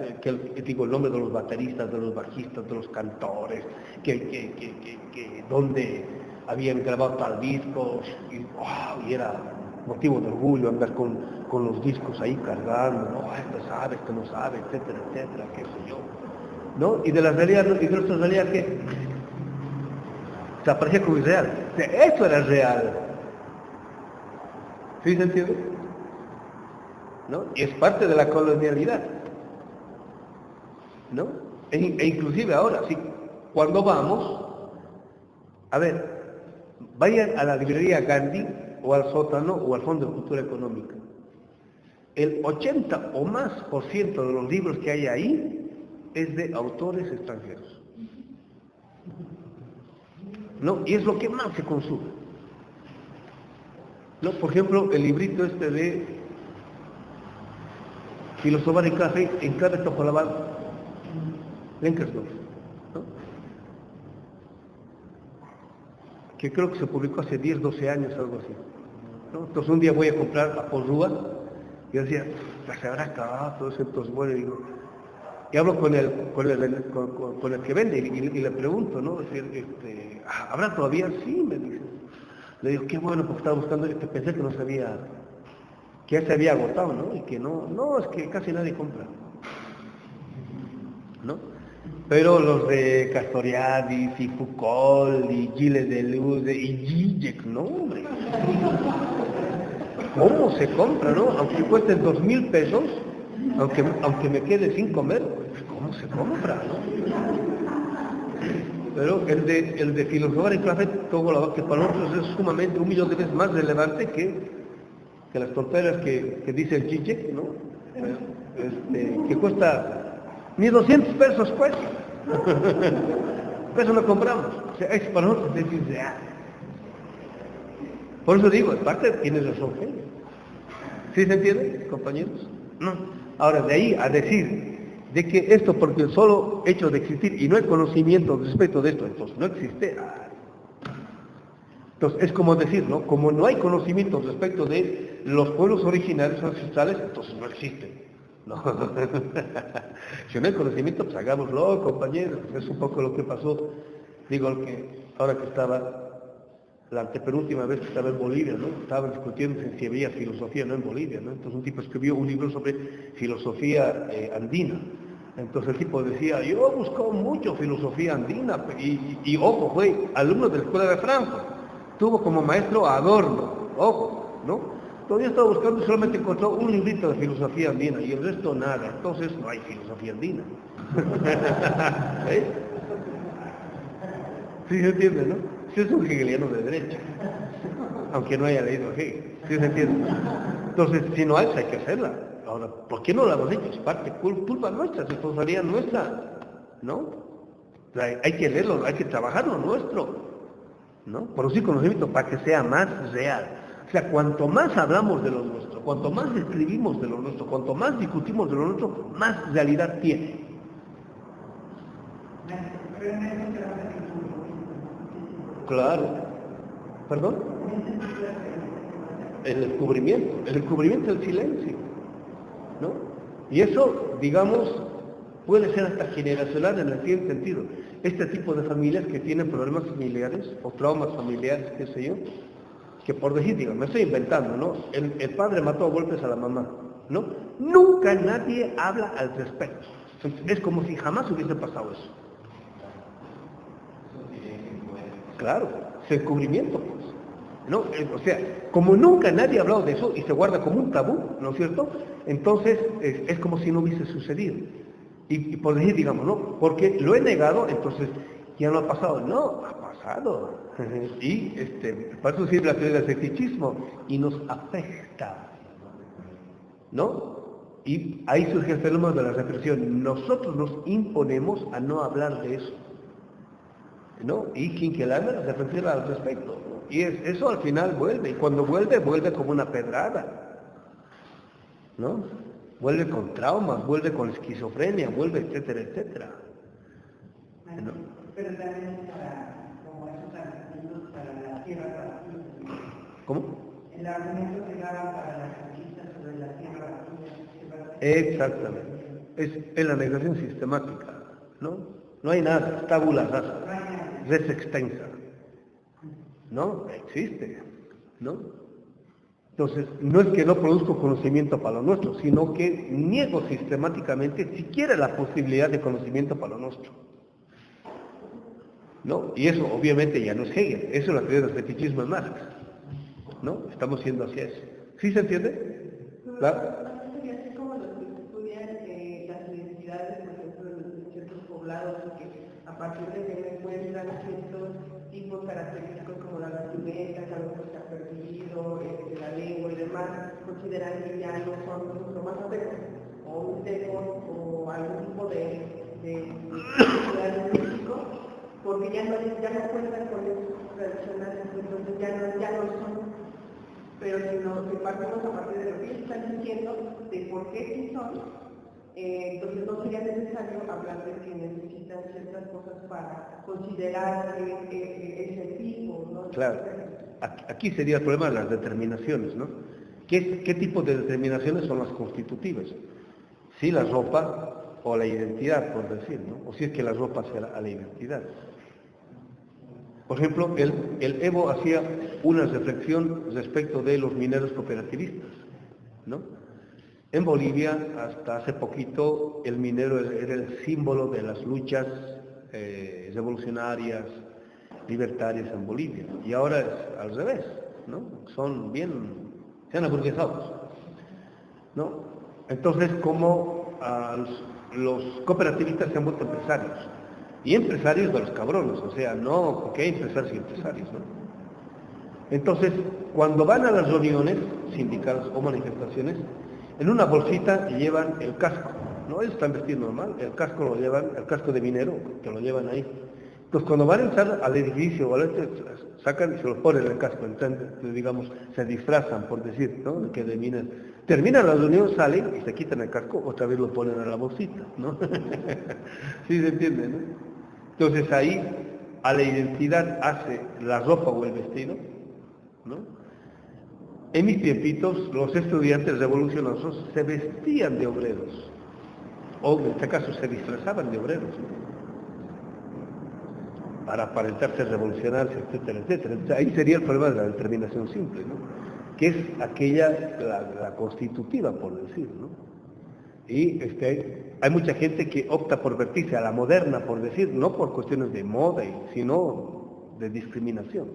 digo el nombre de los bateristas, de los bajistas, de los cantores, que dónde habían grabado tal disco, y, wow, y era motivo de orgullo andar con los discos ahí cargando, ¿no? Este sabe, este no sabe, etcétera, etcétera, qué sé yo. ¿No? Y de la realidad, y de nuestra realidad que se aparecía como irreal. O sea, eso era real. ¿Sí se entiende? ¿No? Y es parte de la colonialidad, ¿no? E inclusive ahora, sí, cuando vamos, a ver, vayan a la librería Gandhi o al sótano o al Fondo de Cultura Económica. El 80 o más por ciento de los libros que hay ahí es de autores extranjeros, ¿no? Y es lo que más se consume, ¿no? Por ejemplo, el librito este de Filosofar en clave Topolabal, Lenkersdorf, ¿no? Que creo que se publicó hace 10, 12 años, algo así, ¿no? Entonces un día voy a comprar a Porrúa y yo decía, se habrá acabado todo eso, entonces bueno, digo, y hablo con el que vende y le pregunto, ¿no? Es decir, ¿habrá todavía? Sí, me dice. Le digo, qué bueno, porque estaba buscando, pensé que no sabía, que ya se había agotado, ¿no? Y que no, es que casi nadie compra, ¿no? Pero los de Castoriadis y Foucault y Gilles Deleuze y Zizek, no, hombre. ¿Cómo se compra, no? Aunque cuesten 2,000 pesos, aunque me quede sin comer, pues, ¿cómo se compra, no? Pero el de Filosofar en clave Topolabal, que para nosotros es sumamente 1,000,000 de veces más relevante que las tonteras que dice el Zizek, ¿no? Que cuesta ni 200 pesos cuesta. Por eso lo compramos. O sea, es para nosotros decir, por eso digo, en parte tienes razón, ¿eh? ¿Sí se entiende, compañeros? No. Ahora, de ahí a decir de que esto, porque el solo hecho de existir y no hay conocimiento respecto de esto, entonces no existe. Entonces, es como decir, ¿no? Como no hay conocimiento respecto de los pueblos originarios ancestrales, entonces no existen. No. Si no hay conocimiento, pues hagámoslo, compañeros. Es un poco lo que pasó, digo, ahora que estaba, la antepenúltima vez que estaba en Bolivia, ¿no? Estaban discutiendo si había filosofía, no en Bolivia, ¿no? Entonces un tipo escribió un libro sobre filosofía andina. Entonces el tipo decía, yo he buscado mucho filosofía andina, y ojo, fue alumno de la Escuela de Frankfurt, tuvo como maestro a Adorno, ojo, ¿no? Todavía estaba buscando y solamente encontró un librito de filosofía andina y el resto nada, entonces no hay filosofía andina. ¿Eh? ¿Sí se entiende, no? Sí es un hegeliano de derecha, aunque no haya leído Hegel, ¿sí se entiende? Entonces, si no hay, hay que hacerla. Ahora, ¿por qué no la hemos hecho? Es parte, culpa nuestra, es responsabilidad nuestra, ¿no? O sea, hay que leerlo, hay que trabajar lo nuestro, ¿no? Producir conocimiento para que sea más real. O sea, cuanto más hablamos de lo nuestro, cuanto más escribimos de lo nuestro, cuanto más discutimos de lo nuestro, más realidad tiene. Claro. ¿Perdón? El descubrimiento del silencio, ¿no? Y eso, digamos, puede ser hasta generacional en el siguiente sentido. Este tipo de familias que tienen problemas familiares o traumas familiares, qué sé yo, que por decir, digo, me estoy inventando, ¿no? El padre mató a golpes a la mamá, ¿no? Nunca nadie habla al respecto. Es como si jamás hubiese pasado eso. Claro, es encubrimiento, pues. ¿No? O sea, como nunca nadie ha hablado de eso y se guarda como un tabú, ¿no es cierto? Entonces es como si no hubiese sucedido. Y por decir, digamos, ¿no? Porque lo he negado, entonces ya no ha pasado. No, ha pasado. Y para eso sirve la teoría del fetichismo y nos afecta, ¿no? Y ahí surge el fenómeno de la represión. Nosotros nos imponemos a no hablar de eso, ¿no? Y Quinquelana se refiere al respecto, ¿no? Y eso al final vuelve, y cuando vuelve como una pedrada, ¿no? Vuelve con traumas, vuelve con esquizofrenia, vuelve, etcétera, etcétera. ¿No? Pero también como esos argumentos para la tierra vacía. ¿Cómo? El argumento que daba para las conquistas sobre la tierra vacía. Exactamente. Es la negación sistemática, ¿no? No hay nada, es tabula rasa, res extensa. ¿No? Existe, ¿no? Entonces, no es que no produzco conocimiento para lo nuestro, sino que niego sistemáticamente siquiera la posibilidad de conocimiento para lo nuestro. ¿No? Y eso obviamente ya no es Hegel, eso es la teoría del fetichismo de Marx. ¿No? Estamos yendo hacia eso. ¿Sí se entiende? ¿Claro? Sería así como los que estudian las identidades, por ejemplo, en ciertos poblados, que a partir de que encuentran ciertos tipos característicos como la vestimenta, que a lo mejor se ha perdido, la lengua y demás, consideran que ya no son, por ejemplo, más aztecos, o un teco, o algún tipo de identidad físico, porque ya no cuentan con esos tradicionales, entonces ya no son. Pero si partimos a partir de lo que ellos están diciendo, de por qué sí son, entonces no sería necesario hablar de que necesitan ciertas cosas para considerar ese tipo, ¿no? Claro. Aquí sería el problema de las determinaciones, ¿no? ¿Qué tipo de determinaciones son las constitutivas? Si la ropa o la identidad, por decir, ¿no? O si es que la ropa sea a la identidad. Por ejemplo, el Evo hacía una reflexión respecto de los mineros cooperativistas, ¿no? En Bolivia, hasta hace poquito, el minero era el símbolo de las luchas revolucionarias, libertarias en Bolivia. Y ahora es al revés, ¿no? Se han aburguesados, ¿no? Entonces, como los cooperativistas se han vuelto empresarios. Y empresarios de los cabrones, o sea, no, porque hay empresarios y empresarios, ¿no? Entonces, cuando van a las reuniones sindicales o manifestaciones, en una bolsita llevan el casco, ¿no? Ellos están vestidos normal, el casco lo llevan, el casco de minero, que lo llevan ahí. Entonces, cuando van a entrar al edificio, sacan y se lo ponen en el casco, entonces, digamos, se disfrazan, por decir, ¿no? Que de minero. Terminan la reunión, salen y se quitan el casco, otra vez lo ponen a la bolsita, ¿no? ¿Sí se entiende, no? Entonces ahí a la identidad hace la ropa o el vestido, ¿no? En mis tiempitos los estudiantes revolucionarios se vestían de obreros, o en este caso se disfrazaban de obreros, ¿no? Para aparentarse revolucionarios, etcétera, etcétera. Entonces, ahí sería el problema de la determinación simple, ¿no? Que es aquella, la constitutiva, por decir, ¿no? Y hay mucha gente que opta por vertirse a la moderna, por decir, no por cuestiones de moda, sino de discriminación.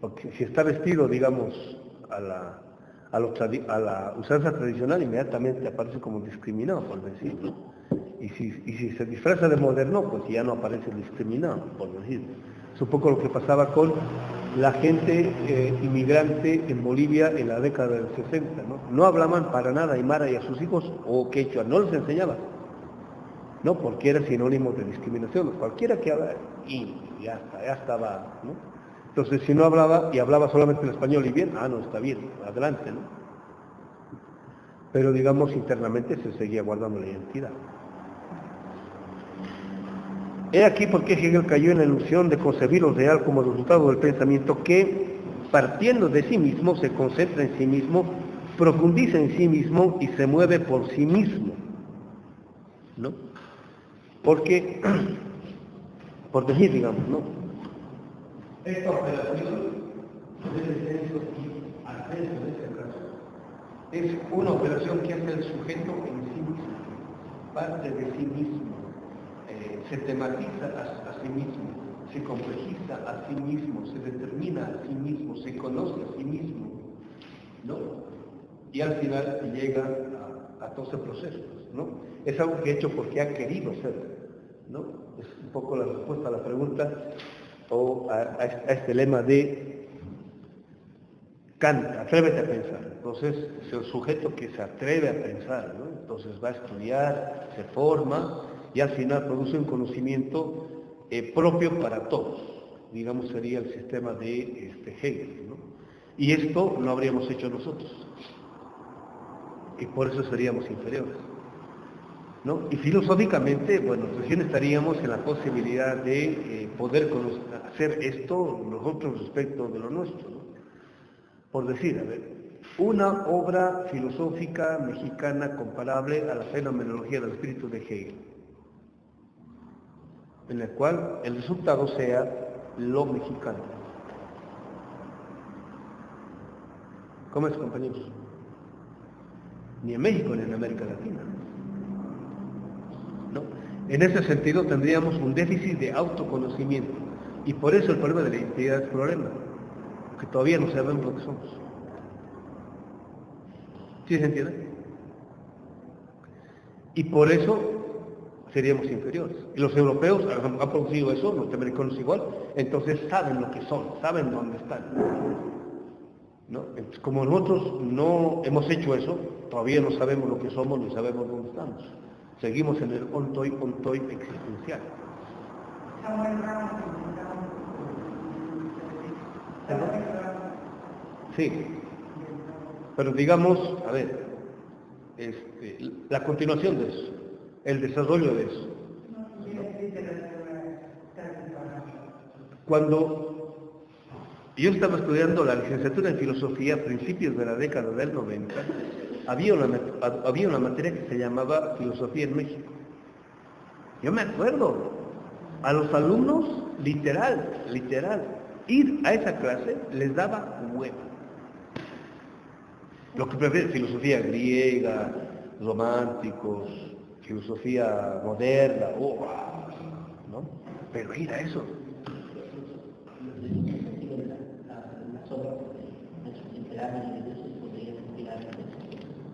Porque si está vestido, digamos, a la usanza tradicional, inmediatamente aparece como discriminado, por decir, ¿no? Y si se disfraza de moderno, pues ya no aparece discriminado, por decir. Es un poco lo que pasaba con la gente inmigrante en Bolivia en la década del 60, ¿no? No hablaban para nada aymara y a sus hijos o quechua, no les enseñaban, ¿no? Porque era sinónimo de discriminación. Cualquiera que habla, y ya estaba, ¿no? Entonces, si no hablaba y hablaba solamente el español y bien, no, está bien, adelante, ¿no? Pero digamos, internamente se seguía guardando la identidad. He aquí por qué Hegel cayó en la ilusión de concebir lo real como resultado del pensamiento que, partiendo de sí mismo, se concentra en sí mismo, profundiza en sí mismo y se mueve por sí mismo, ¿no? Porque, por decir, digamos, ¿no? Esta operación debe ser ascenso en este caso. Es una operación que hace el sujeto en sí mismo, parte de sí mismo. Se tematiza a sí mismo, se complejiza a sí mismo, se determina a sí mismo, se conoce a sí mismo, ¿no? Y al final llega a todos esos procesos, ¿no? Es algo que ha hecho porque ha querido ser, ¿no? Es un poco la respuesta a la pregunta o a este lema de Kant, atrévete a pensar. Entonces es el sujeto que se atreve a pensar, ¿no? Entonces va a estudiar, se forma y al final produce un conocimiento propio para todos. Digamos, sería el sistema de Hegel, ¿no? Y esto lo habríamos hecho nosotros. Y por eso seríamos inferiores, ¿no? Y filosóficamente, bueno, recién estaríamos en la posibilidad de poder hacer esto nosotros respecto de lo nuestro, ¿no? Por decir, a ver, una obra filosófica mexicana comparable a la fenomenología del espíritu de Hegel, en el cual el resultado sea lo mexicano. ¿Cómo es, compañeros? Ni en México ni en América Latina, ¿no? En ese sentido tendríamos un déficit de autoconocimiento, y por eso el problema de la identidad es problema, que todavía no sabemos lo que somos. ¿Sí se entiende? Y por eso seríamos inferiores. Y los europeos han producido eso, los norteamericanos igual, entonces saben lo que son, saben dónde están, ¿no? Entonces, como nosotros no hemos hecho eso, todavía no sabemos lo que somos ni sabemos dónde estamos. Seguimos en el ontoy existencial. Sí, pero digamos, a ver, la continuación de eso, el desarrollo de eso. Cuando yo estaba estudiando la licenciatura en filosofía a principios de la década del 90, había una materia que se llamaba filosofía en México. Yo me acuerdo, a los alumnos, literal, ir a esa clase les daba huevo. Lo que prefieren, filosofía griega, románticos, filosofía moderna, ¿no? Pero ir a eso.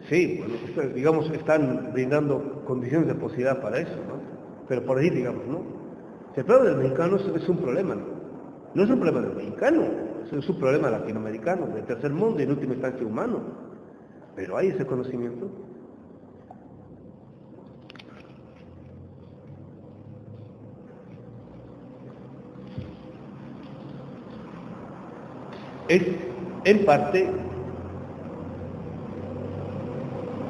Sí, bueno, digamos, están brindando condiciones de posibilidad para eso, ¿no? Pero por ahí, digamos, ¿no? El problema del mexicano es un problema, ¿no? No es un problema del mexicano, es un problema latinoamericano, del tercer mundo y en última instancia humano. Pero hay ese conocimiento. Es, en parte,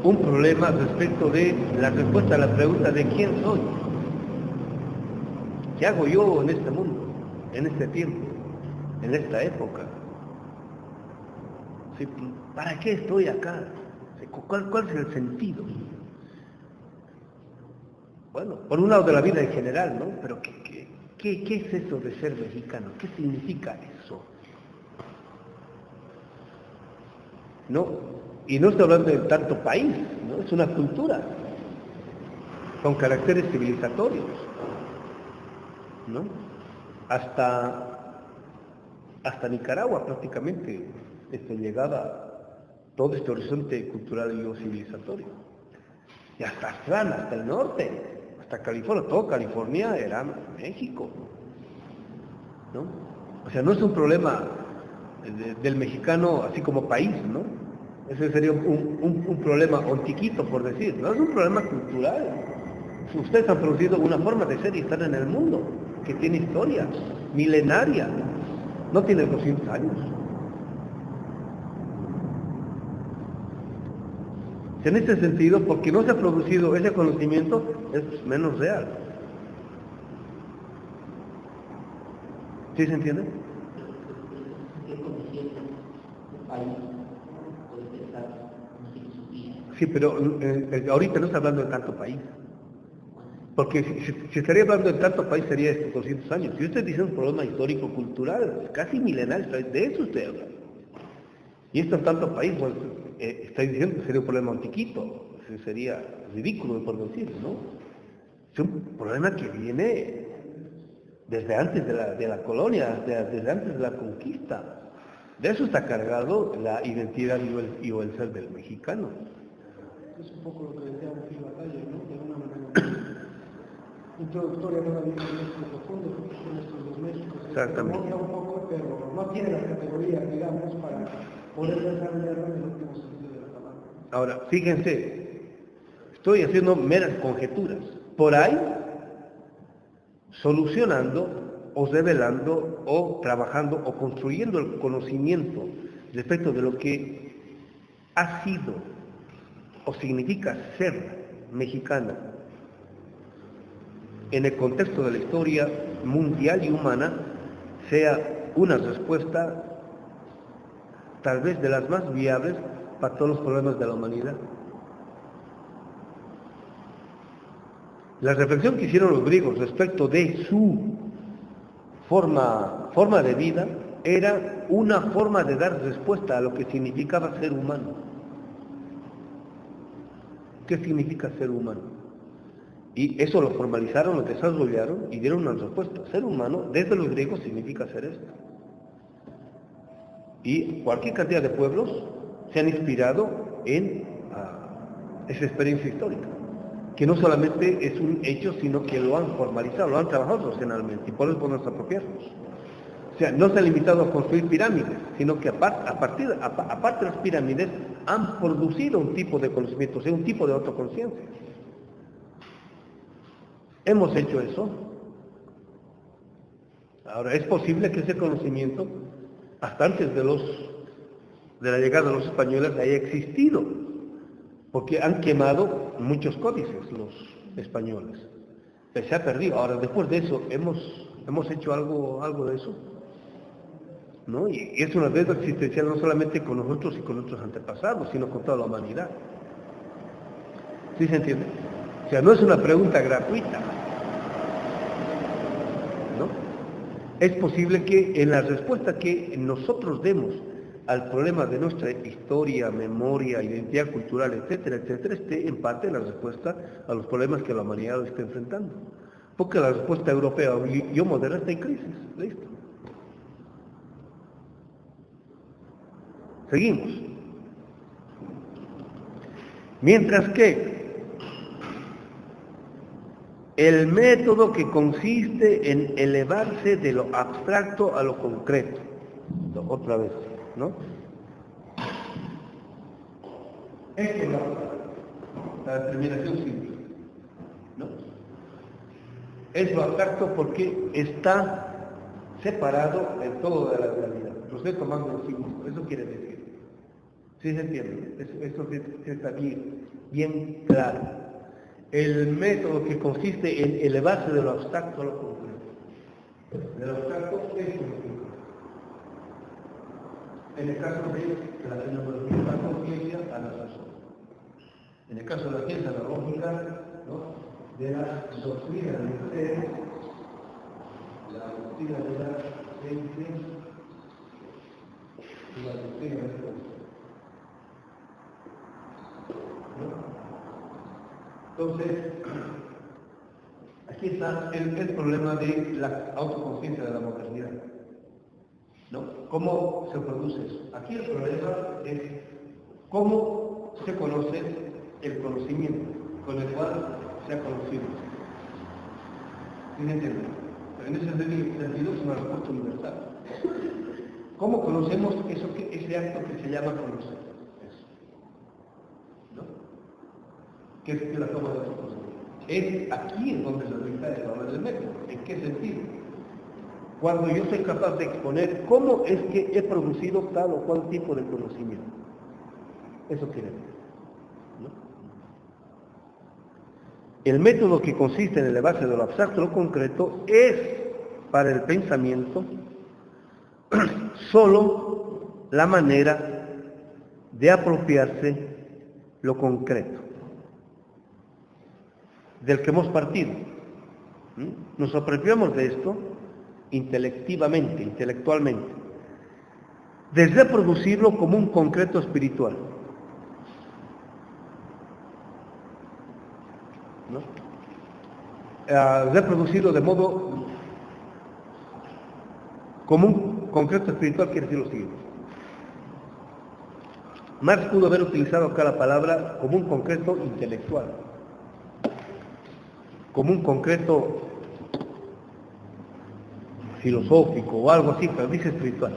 un problema respecto de la respuesta a la pregunta de quién soy. ¿Qué hago yo en este mundo, en este tiempo, en esta época? ¿Sí? ¿Para qué estoy acá? ¿Cuál es el sentido? Bueno, por un lado de la vida en general, ¿no? Pero ¿qué es eso de ser mexicano? ¿Qué significa eso? ¿No? Y no estoy hablando de tanto país, ¿no? Es una cultura con caracteres civilizatorios, ¿no? Hasta Nicaragua prácticamente llegaba todo este horizonte cultural y civilizatorio. Y hasta Aztlán, hasta el norte, hasta California, todo California era México, ¿no? O sea, no es un problema del mexicano así como país, ¿no? Ese sería un problema ontiquito, por decir, ¿no? Es un problema cultural. Ustedes han producido una forma de ser y estar en el mundo que tiene historia, milenaria, no tiene 200 años. En este sentido, porque no se ha producido ese conocimiento, es menos real. ¿Sí se entiende? Sí, pero ahorita no está hablando de tanto país. Porque si estaría hablando de tanto país sería estos 200 años. Si usted dice un problema histórico-cultural, casi milenario, de eso usted habla. Y esto en tanto país, pues, está diciendo que sería un problema antiquito. Sería ridículo por decirlo, ¿no? Es un problema que viene desde antes de la colonia, desde antes de la conquista. De eso está cargado la identidad y el ser del mexicano. Es un poco lo que decía Agustín Batalla, ¿no? De alguna manera introductoria de una vida en México profundo, en estos dos Méxicos. Exactamente. Se un poco, pero no tiene las categorías, digamos, para poder desarrollarlo en el último sentido de la palabra. Ahora, fíjense, estoy haciendo meras conjeturas. Por ahí, solucionando o revelando o trabajando o construyendo el conocimiento respecto de lo que ha sido o significa ser mexicano en el contexto de la historia mundial y humana, sea una respuesta tal vez de las más viables para todos los problemas de la humanidad. La reflexión que hicieron los griegos respecto de su forma de vida era una forma de dar respuesta a lo que significaba ser humano. ¿Qué significa ser humano? Y eso lo formalizaron, lo desarrollaron y dieron una respuesta. Ser humano, desde los griegos, significa ser esto. Y cualquier cantidad de pueblos se han inspirado en esa experiencia histórica, que no solamente es un hecho, sino que lo han formalizado, lo han trabajado racionalmente, y por eso podemos apropiarnos. O sea, no se ha limitado a construir pirámides, sino que aparte de las pirámides, han producido un tipo de conocimiento, o sea, un tipo de autoconciencia. Hemos hecho eso. Ahora, es posible que ese conocimiento, hasta antes de la llegada de los españoles, haya existido, porque han quemado muchos códices los españoles. Pero se ha perdido. Ahora, después de eso, ¿hemos hecho algo de eso? ¿No? Y es una deuda existencial no solamente con nosotros y con nuestros antepasados, sino con toda la humanidad. ¿Sí se entiende? O sea, no es una pregunta gratuita, ¿no? Es posible que en la respuesta que nosotros demos al problema de nuestra historia, memoria, identidad cultural, etcétera, etcétera, esté en parte la respuesta a los problemas que la humanidad está enfrentando. Porque la respuesta europea y moderna está en crisis. Listo. Seguimos. Mientras que el método que consiste en elevarse de lo abstracto a lo concreto, otra vez, ¿no? Esto es la determinación simple, ¿no? Es lo abstracto porque está separado del todo de la realidad. Lo estoy tomando en sí mismo, eso quiere decir. ¿Sí se entiende? Eso está bien claro. El método que consiste en elevarse de lo abstracto a lo concreto. De lo abstracto es lo concreto. En el caso de la fenomenología, la conciencia a la razón. En el caso de la ciencia analógica, ¿no? De la doctrina de ustedes, la doctrina de la ciencia y la doctrina de la ciencia. Entonces, aquí está el problema de la autoconciencia de la modernidad, ¿no? ¿Cómo se produce eso? Aquí el problema es cómo se conoce el conocimiento con el cual se ha conocido. ¿Sí me entienden? En ese sentido es una respuesta universal. ¿Cómo conocemos ese acto que se llama conocer? ¿Qué es la toma de otro conocimiento? Es aquí en donde se realiza el valor del método. ¿En qué sentido? Cuando yo soy capaz de exponer cómo es que he producido tal o cual tipo de conocimiento. Eso quiere decir, ¿no? El método que consiste en elevarse de lo abstracto a lo concreto es, para el pensamiento, solo la manera de apropiarse lo concreto del que hemos partido. Nos apropiamos de esto intelectivamente, intelectualmente, de reproducirlo como un concreto espiritual, ¿no? Reproducirlo de modo como un concreto espiritual quiere decir lo siguiente. Marx pudo haber utilizado acá la palabra como un concreto intelectual, como un concreto filosófico o algo así, pero dice espiritual.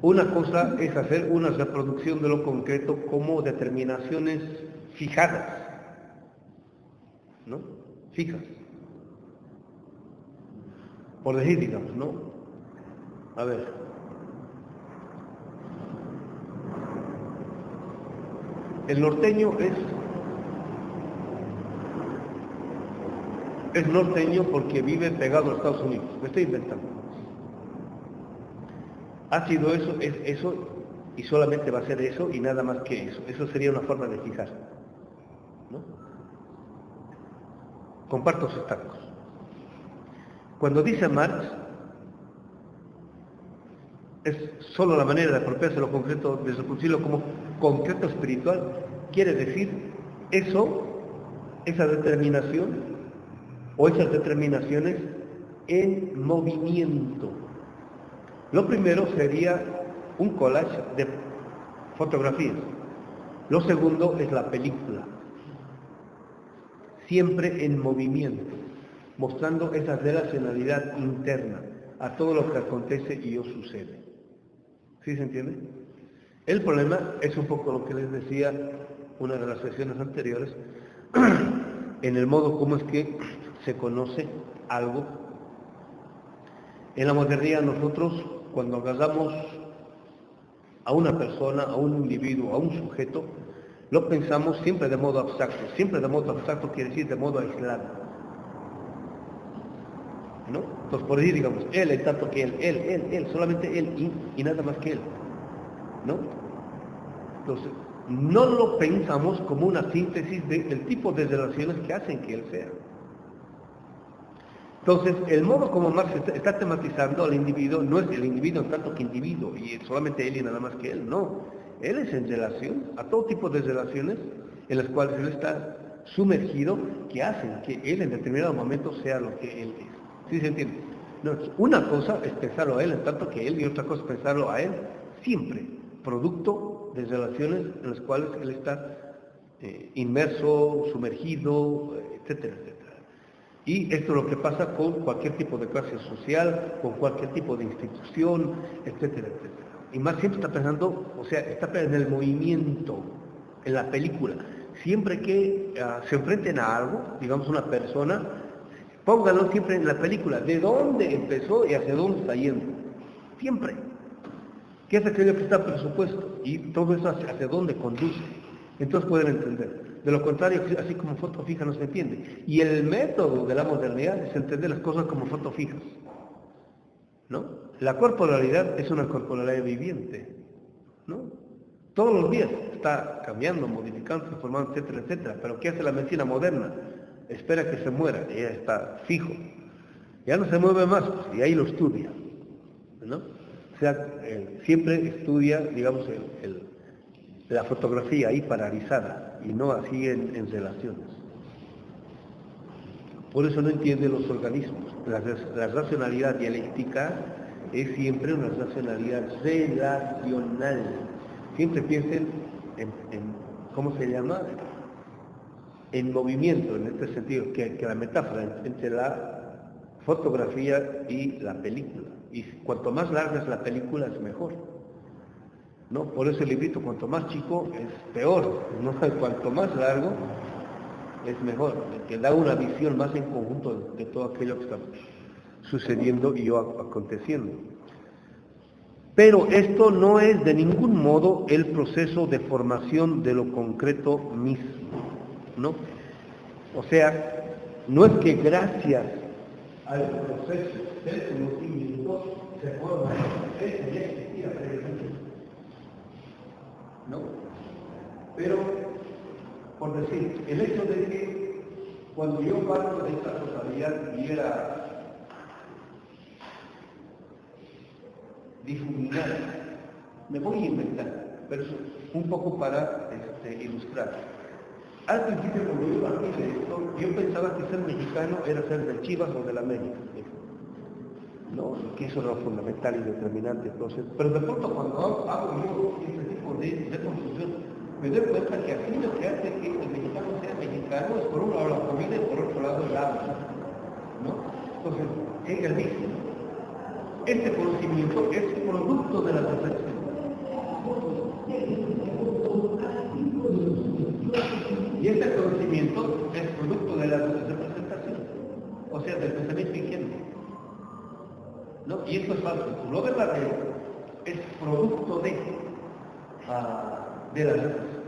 Una cosa es hacer una reproducción de lo concreto como determinaciones fijadas, ¿no? Fijas. Por decir, digamos, ¿no? A ver. El norteño es norteño porque vive pegado a Estados Unidos. Me estoy inventando. Ha sido eso y solamente va a ser eso y nada más que eso. Eso sería una forma de fijar, ¿no? Comparto sus tacos. Cuando dice Marx, es solo la manera de apropiarse lo concreto, de reproducirlo como concreto espiritual, quiere decir eso, esa determinación o esas determinaciones en movimiento. Lo primero sería un collage de fotografías. Lo segundo es la película, siempre en movimiento, mostrando esa relacionalidad interna a todo lo que acontece y o sucede. ¿Sí se entiende? El problema es un poco lo que les decía una de las sesiones anteriores, en el modo como es que se conoce algo. En la modernidad nosotros, cuando agarramos a una persona, a un individuo, a un sujeto, lo pensamos siempre de modo abstracto. Siempre de modo abstracto quiere decir de modo aislado, ¿no? Entonces por decir, digamos, él, en tanto que él, solamente él y nada más que él, ¿no? Entonces, no lo pensamos como una síntesis del tipo de relaciones que hacen que él sea. Entonces, el modo como Marx está tematizando al individuo no es el individuo en tanto que individuo, y solamente él y nada más que él, no. Él es en relación a todo tipo de relaciones en las cuales él está sumergido, que hacen que él en determinado momento sea lo que él es. ¿Sí se entiende? No, una cosa es pensarlo a él en tanto que él, y otra cosa es pensarlo a él siempre, producto de relaciones en las cuales él está inmerso, sumergido, etcétera, etcétera. Y esto es lo que pasa con cualquier tipo de clase social, con cualquier tipo de institución, etcétera, etcétera. Y Marx siempre está pensando, o sea, está pensando en el movimiento, en la película. Siempre que se enfrenten a algo, digamos una persona, pónganlo siempre en la película, de dónde empezó y hacia dónde está yendo. Siempre. ¿Qué es aquello que está presupuesto? Y todo eso hacia dónde conduce. Entonces pueden entender. De lo contrario, así como foto fija no se entiende. Y el método de la modernidad es entender las cosas como foto fijas, ¿no? La corporalidad es una corporalidad viviente, ¿no? Todos los días está cambiando, modificando, transformando, etcétera, etcétera. Pero ¿qué hace la medicina moderna? Espera que se muera, y ya está fijo. Ya no se mueve más, pues, y ahí lo estudia, ¿no? O sea, siempre estudia, digamos, la fotografía ahí paralizada, y no así en relaciones. Por eso no entiende los organismos. La racionalidad dialéctica es siempre una racionalidad relacional. Siempre piensen en ¿cómo se llama? En movimiento, en este sentido, que la metáfora entre la fotografía y la película. Y cuanto más larga es la película, es mejor, ¿no? Por eso el librito, cuanto más chico, es peor, ¿no? Cuanto más largo, es mejor, que da una visión más en conjunto de todo aquello que está sucediendo y aconteciendo. Pero esto no es de ningún modo el proceso de formación de lo concreto mismo, ¿no? O sea, no es que gracias al proceso del conocimiento se forma eso, ya existía previamente, ¿no? Pero, por decir, el hecho de que cuando yo parto de esta totalidad y era difuminada, me voy a inventar, pero eso un poco para ilustrar. Al principio, cuando yo partí de esto, yo pensaba que ser mexicano era ser del Chivas o del América, ¿no? Que eso era lo fundamental y determinante. Entonces, pero de pronto cuando hago yo este tipo de construcción, me doy cuenta que aquí lo que hace que el mexicano sea mexicano es por un lado la comida y por otro lado el habla, ¿no? Entonces, Hegel dice, este conocimiento es producto de la reflexión. Y este conocimiento es producto de la representación, o sea, del pensamiento ingenuo, ¿no? Y esto es falso. Lo verdadero es producto de la representación,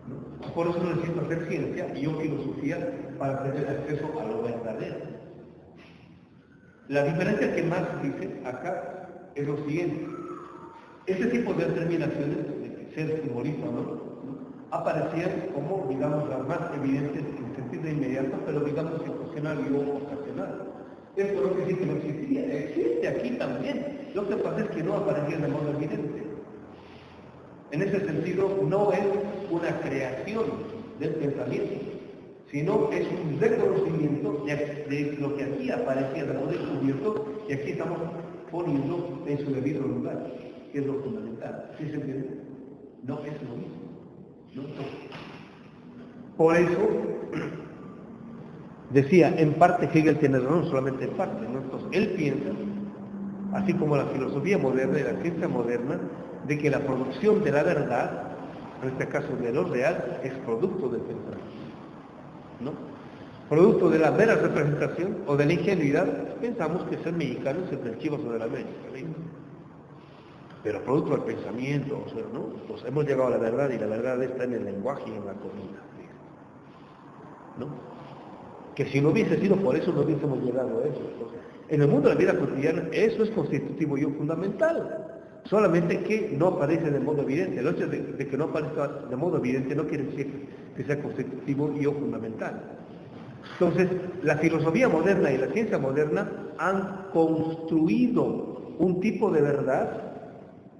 ¿no? Por eso necesito hacer ciencia y yo filosofía para tener acceso a lo verdadero. La diferencia que Marx dice acá es lo siguiente. Ese tipo de determinaciones, de ser humorista, ¿no? Aparecían como, digamos, las más evidentes en sentido inmediato, pero digamos situacional y ocasional. Esto no quiere decir que no existía, existe aquí también. Lo que pasa es que no aparecía de modo evidente. En ese sentido, no es una creación del pensamiento, sino es un reconocimiento de lo que aquí aparecía de modo encubierto y aquí estamos poniendo en su debido lugar, que es lo fundamental. ¿Sí se entiende? No es lo mismo. ¿No? Por eso, decía, en parte Hegel tiene razón, no solamente en parte, ¿no? Entonces, él piensa, así como la filosofía moderna y la ciencia moderna, de que la producción de la verdad, en este caso de lo real, es producto del pensamiento, ¿no? Producto de la mera representación o de la ingenuidad, pensamos que ser mexicanos es el Chivas o de la América, ¿no? Pero producto del pensamiento, o sea, ¿no? Pues hemos llegado a la verdad y la verdad está en el lenguaje y en la comida, ¿no? Que si no hubiese sido por eso no hubiésemos llegado a eso. Entonces, en el mundo de la vida cotidiana eso es constitutivo y fundamental, solamente que no aparece de modo evidente. El hecho de que no aparezca de modo evidente no quiere decir que sea constitutivo y fundamental. Entonces, la filosofía moderna y la ciencia moderna han construido un tipo de verdad,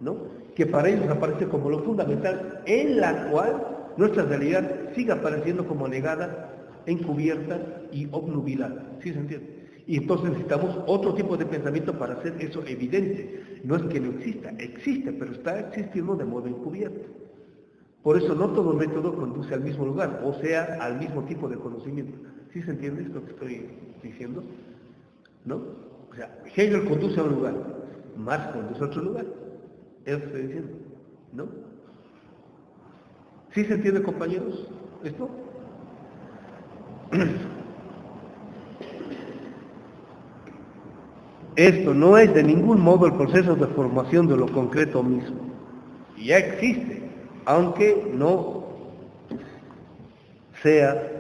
¿no?, que para ellos aparece como lo fundamental, en la cual nuestra realidad sigue apareciendo como negada, encubierta y obnubilada. ¿Sí se entiende? Y entonces necesitamos otro tipo de pensamiento para hacer eso evidente. No es que no exista, existe, pero está existiendo de modo encubierto. Por eso no todo método conduce al mismo lugar, o sea, al mismo tipo de conocimiento. ¿Sí se entiende esto que estoy diciendo? ¿No? O sea, Hegel conduce a un lugar, Marx conduce a otro lugar. Es lo que estoy diciendo, ¿no? ¿Sí se entiende, compañeros, esto? Esto no es de ningún modo el proceso de formación de lo concreto mismo. Ya existe, aunque no sea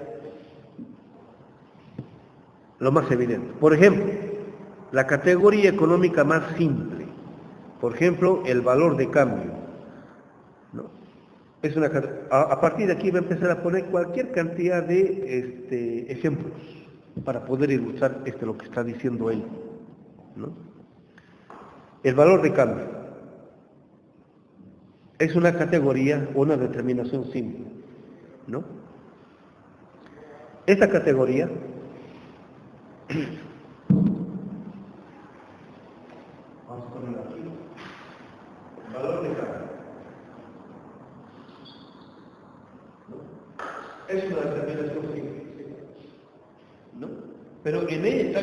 lo más evidente. Por ejemplo, la categoría económica más simple, por ejemplo, el valor de cambio, ¿no? Es una, a partir de aquí va a empezar a poner cualquier cantidad de ejemplos para poder ilustrar lo que está diciendo él, ¿no? El valor de cambio es una categoría, una determinación simple, ¿no? Esta categoría vamos a poner aquí valor de cambio, ¿no? Es una determinación simple, ¿no? Pero en ella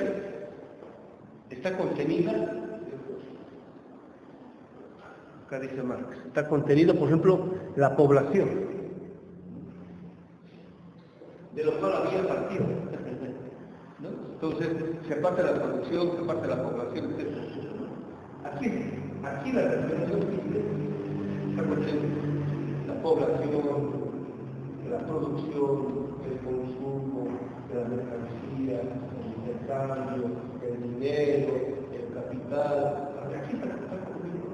está contenida, acá dice Marx, está contenido, por ejemplo, la población, de lo cual había partido, ¿no? Entonces, se parte la producción, se parte la población, etc. Aquí la determinación simple está contenido la población, la producción, el consumo, la mercancía, el intercambio, el dinero, el capital. Aquí está contenido.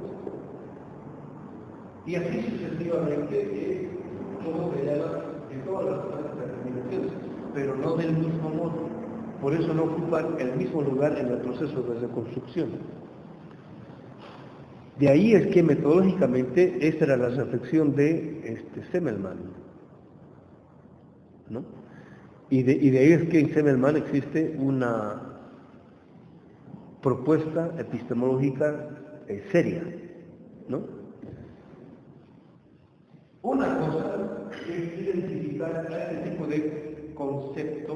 Y así sucesivamente, como se llama, en todas las otras determinaciones, pero no del mismo modo. Por eso no ocupan el mismo lugar en el proceso de reconstrucción. De ahí es que metodológicamente esta era la reflexión de Semmelmann, ¿no? Y de ahí es que en Semmelmann existe una propuesta epistemológica seria, ¿no? Una cosa es identificar a este tipo de concepto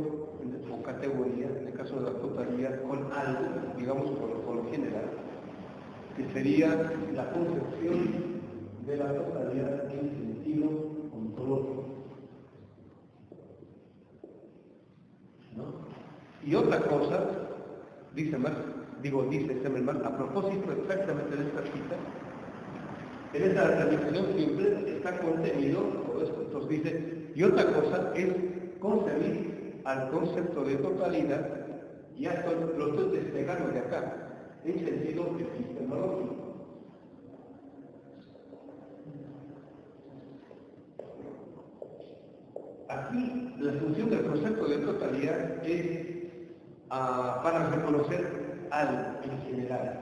o categoría, en el caso de la totalidad, con algo, digamos con lo general, que sería la concepción de la totalidad en sentido ontológico, ¿no? Y otra cosa, dice Semmelmann, a propósito exactamente de esta cita, en esa determinación simple está contenido todo esto. Entonces dice, y otra cosa es concebir al concepto de totalidad, ya lo estoy despegando de acá, en sentido epistemológico. aquí la función del concepto de totalidad es para reconocer algo en general,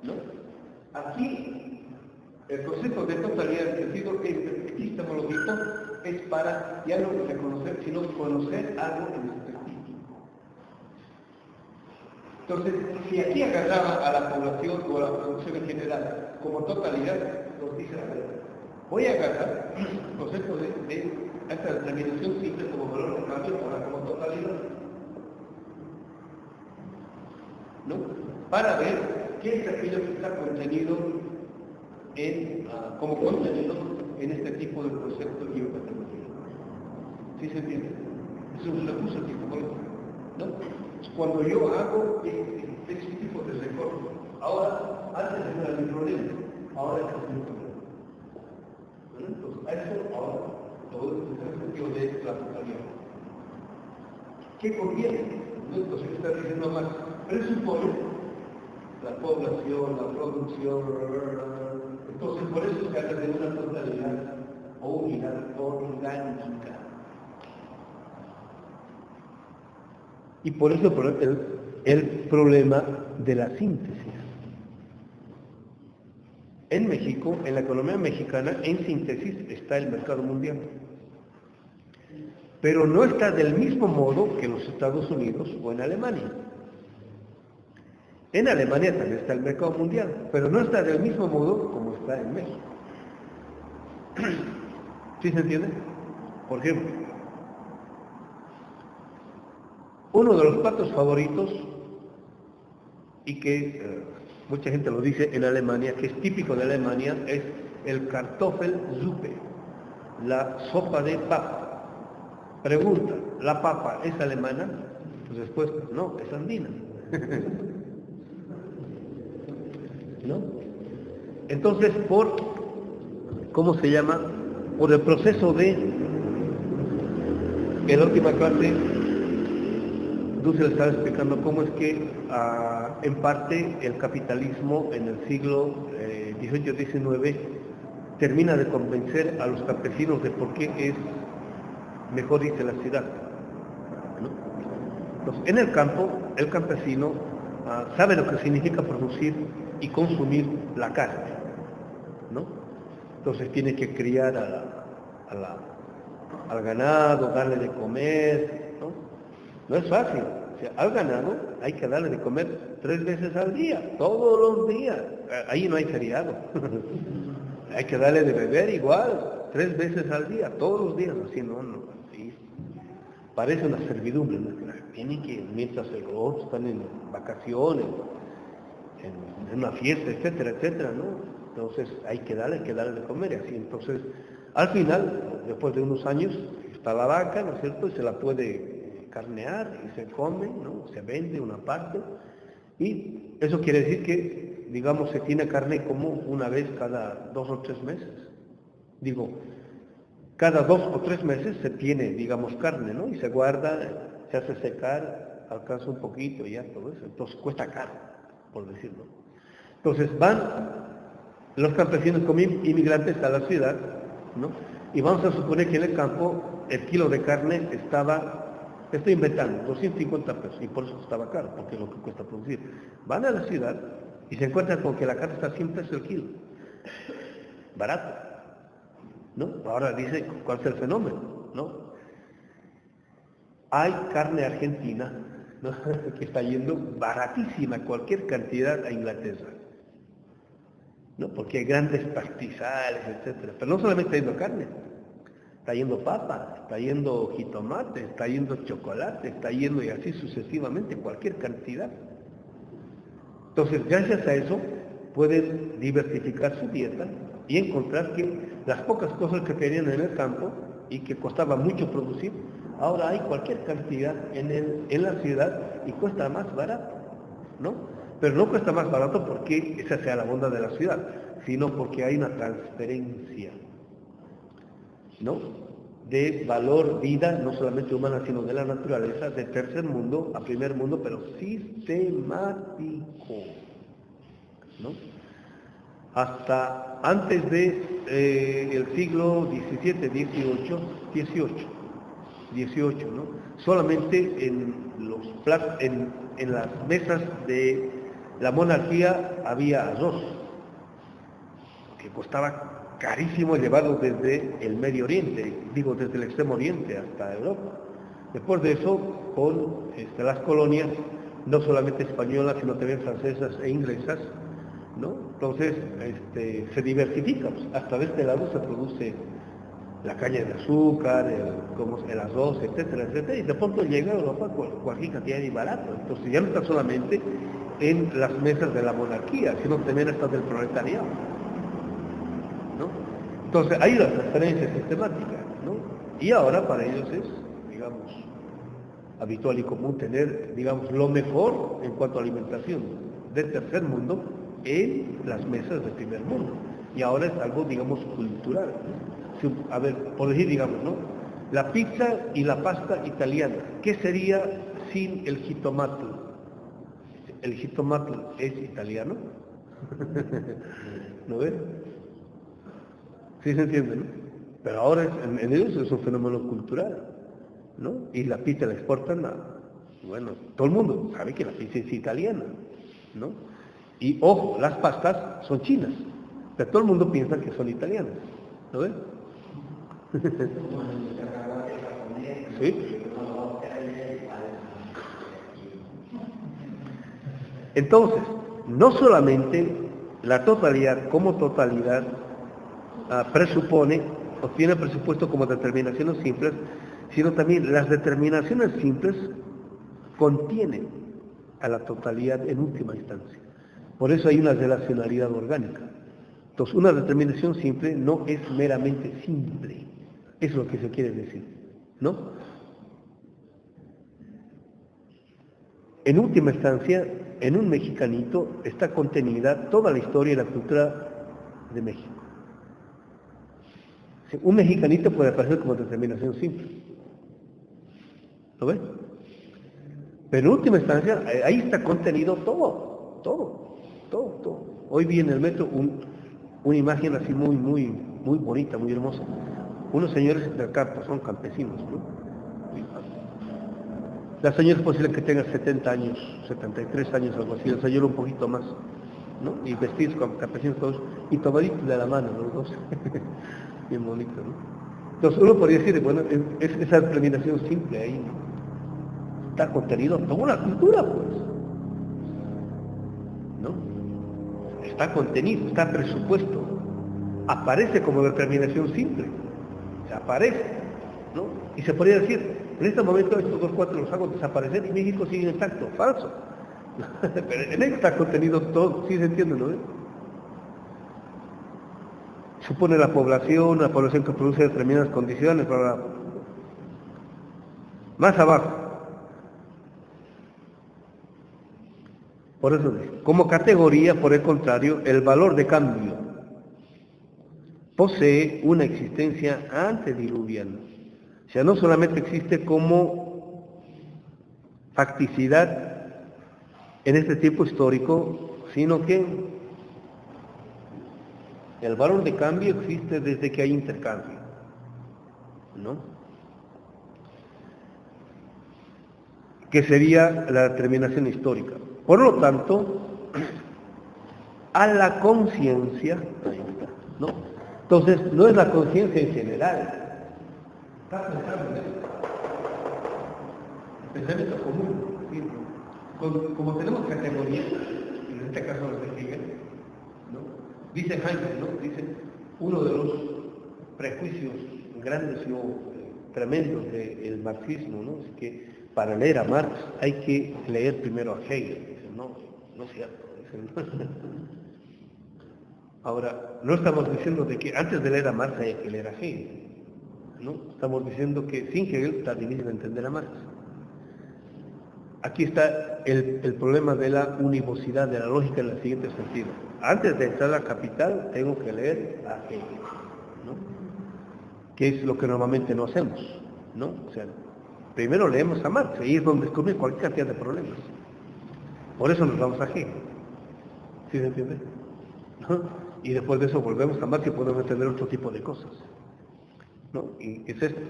¿no? Aquí el concepto de totalidad en sentido epistemológico es para ya no reconocer, sino conocer algo en específico. Entonces, si aquí agarraba a la población o a la producción en general como totalidad, nos dice la verdad. Voy a agarrar el concepto de esta determinación simple como valor de cambio ahora como totalidad, ¿no? Para ver qué es aquello que está contenido como contenido en este tipo de concepto y epistemología. ¿Sí se entiende? Es un recurso epistemológico, ¿no? Cuando yo hago este tipo de recorte, ahora, antes era mi problema, ahora es mi problema. ¿No? Entonces, a eso ahora todo el sentido de la totalidad. ¿Qué conviene? ¿No? Entonces está diciendo más, presupone la población, la producción, entonces por eso se habla de una totalidad o unidad orgánica. Y por eso el problema de la síntesis. En México, en la economía mexicana, en síntesis está el mercado mundial. Pero no está del mismo modo que en los Estados Unidos o en Alemania. En Alemania también está el mercado mundial, pero no está del mismo modo como está en México. ¿Sí se entiende? Por ejemplo, uno de los platos favoritos, y que mucha gente lo dice en Alemania, que es típico de Alemania, es el Kartoffelsuppe, la sopa de papa. Pregunta, ¿la papa es alemana? Pues respuesta, no, es andina. ¿No? Entonces, ¿cómo se llama? Por el proceso en la última clase, Dussel estaba explicando cómo es que, en parte, el capitalismo en el siglo XVIII-XIX termina de convencer a los campesinos de por qué es mejor irse a la ciudad, ¿no? Entonces, en el campo, el campesino sabe lo que significa producir y consumir la carne, ¿no? Entonces tiene que criar al ganado, darle de comer, ¿no? No es fácil. O sea, al ganado hay que darle de comer 3 veces al día, todos los días. Ahí no hay feriado. Hay que darle de beber igual, 3 veces al día, todos los días. Así no, así. Parece una servidumbre, ¿no? Tienen que, mientras otros están en vacaciones, en una fiesta, etcétera, etcétera, ¿no? Entonces hay que darle de comer, y así. Entonces, al final, después de unos años, está la vaca, ¿no es cierto? Y se la puede carnear y se come, ¿no? Se vende una parte, y eso quiere decir que, digamos, se tiene carne como una vez cada 2 o 3 meses. Digo, cada 2 o 3 meses se tiene, digamos, carne, ¿no? Y se guarda, se hace secar, alcanza un poquito y ya todo eso. Entonces cuesta caro, por decirlo. Entonces van los campesinos como inmigrantes a la ciudad, ¿no? Y vamos a suponer que en el campo el kilo de carne estoy inventando, 250 pesos, y por eso estaba caro, porque es lo que cuesta producir. Van a la ciudad y se encuentran con que la carne está a 100 pesos el kilo. Barato, ¿no? Ahora dice, ¿cuál es el fenómeno? ¿No? Hay carne argentina, ¿no? que está yendo baratísima, cualquier cantidad a Inglaterra, ¿no? Porque hay grandes pastizales, etcétera. Pero no solamente está yendo carne, está yendo papa, está yendo jitomate, está yendo chocolate, está yendo y así sucesivamente, cualquier cantidad. Entonces, gracias a eso, pueden diversificar su dieta y encontrar que las pocas cosas que tenían en el campo y que costaba mucho producir, ahora hay cualquier cantidad en la ciudad y cuesta más barato, ¿no? Pero no cuesta más barato porque esa sea la bondad de la ciudad, sino porque hay una transferencia, ¿no? De valor, vida, no solamente humana, sino de la naturaleza, de tercer mundo a primer mundo, pero sistemático, ¿no? hasta antes de el siglo XVII, XVIII, ¿no? Solamente en las mesas de la monarquía había arroz, que costaba carísimo llevarlo desde el Medio Oriente, desde el Extremo Oriente hasta Europa. Después de eso, con las colonias, no solamente españolas, sino también francesas e inglesas, ¿no? Entonces, se diversifica, pues, hasta de este lado se produce la caña de azúcar, el arroz, etcétera, etcétera, y de pronto llega a Europa cualquier cantidad de barato. Entonces ya no está solamente en las mesas de la monarquía, sino también está del proletariado, ¿no? Entonces hay las transferencias sistemáticas, ¿no? Y ahora para ellos es, digamos, habitual y común tener, digamos, lo mejor en cuanto a alimentación del tercer mundo en las mesas del primer mundo. Y ahora es algo, digamos, cultural, ¿no? A ver, por decir, digamos, ¿no? La pizza y la pasta italiana, ¿qué sería sin el jitomate? ¿El jitomate es italiano? ¿No ves? Sí se entiende, ¿no? Pero ahora en ellos es un fenómeno cultural, ¿no? Y la pizza la exportan bueno, todo el mundo sabe que la pizza es italiana, ¿no? Y ojo, las pastas son chinas, pero todo el mundo piensa que son italianas, ¿no ves? ¿Sí? Entonces, no solamente la totalidad como totalidad presupone o tiene presupuesto como determinaciones simples, sino también las determinaciones simples contienen a la totalidad en última instancia. Por eso hay una relacionalidad orgánica. Entonces, una determinación simple no es meramente simple. Es lo que se quiere decir, ¿no? En última instancia, en un mexicanito está contenida toda la historia y la cultura de México. Un mexicanito puede aparecer como determinación simple. ¿Lo ven? Pero en última instancia, ahí está contenido todo. Hoy vi en el metro una imagen así muy bonita, muy hermosa. Unos señores del campo, son campesinos, ¿no? La señora es posible que tenga 70 años, 73 años, algo así, la señora un poquito más, ¿no? Y vestidos como campesinos todos, y tomaditos de la mano los dos. Bien bonito, ¿no? Entonces uno podría decir, bueno, es esa determinación simple ahí, ¿no? Está contenido toda una cultura, pues, ¿no? Está contenido, está presupuesto, aparece como determinación simple, aparece, ¿no? Y se podría decir, en este momento estos dos cuatro los hago desaparecer y México sigue intacto, falso. Pero en él está contenido todo, sí se entiende, ¿no? Supone la población que produce determinadas condiciones, bla. Más abajo. Por eso dice, como categoría, por el contrario, el valor de cambio posee una existencia antediluviana. O sea, no solamente existe como facticidad en este tiempo histórico, sino que el valor de cambio existe desde que hay intercambio, ¿no? Que sería la determinación histórica. Por lo tanto, a la conciencia, ahí está, ¿no? Entonces, no es la conciencia en general. Está pensando en eso. Pensamiento común. ¿Sí? Como tenemos categorías, en este caso los de Hegel, ¿no? Dice Hegel, ¿no? Dice, uno de los prejuicios grandes y tremendos del marxismo, ¿no? Es que para leer a Marx hay que leer primero a Hegel. Dice, no es cierto. Dice, no. Ahora, no estamos diciendo de que antes de leer a Marx hay que leer a Hegel, ¿no? Estamos diciendo que sin Hegel está difícil entender a Marx. Aquí está el problema de la univocidad de la lógica en el siguiente sentido. Antes de entrar a la Capital tengo que leer a Hegel, ¿no? Que es lo que normalmente no hacemos, ¿no? O sea, primero leemos a Marx, y es donde descubrimos cualquier cantidad de problemas. Por eso nos vamos a Hegel. ¿Sí se entiende? ¿No? Y después de eso volvemos a Marx y podemos entender otro tipo de cosas, ¿no? Y es esto.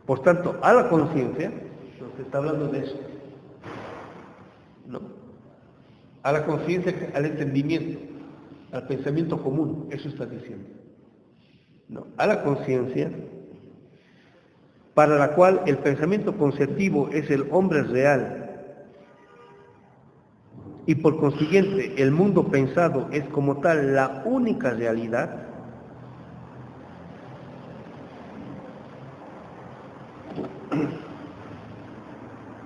Por tanto, a la conciencia, nos está hablando de eso, ¿no? A la conciencia, al entendimiento, al pensamiento común, eso está diciendo, ¿no? A la conciencia, para la cual el pensamiento conceptivo es el hombre real, y por consiguiente el mundo pensado es como tal la única realidad,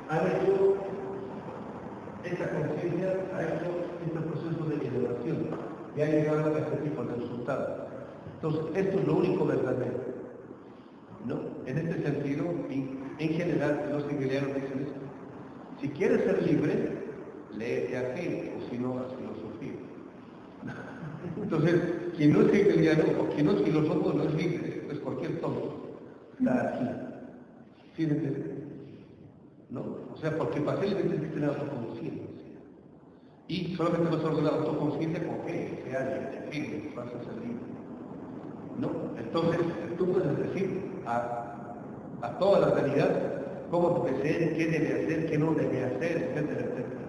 ha hecho esta conciencia, ha hecho este proceso de elevación y ha llegado a este tipo de resultados. Entonces, esto es lo único verdadero, ¿no? En este sentido, y en general, los hegelianos dicen esto: si quieres ser libre, léete a Hegel, o si no, a filosofía. Entonces, quien no es hegeliano o quien no es filósofo no es libre, es cualquier tonto. Está aquí. ¿Sí me entiendes? ¿No? O sea, porque para ser libre tienes que tener autoconciencia. Y solamente vas a lograr autoconciencia con que sea Hegel, vas a ser libre. ¿No? Entonces, tú puedes decir a toda la realidad cómo debe ser, qué debe hacer, qué no debe hacer, etcétera, etcétera.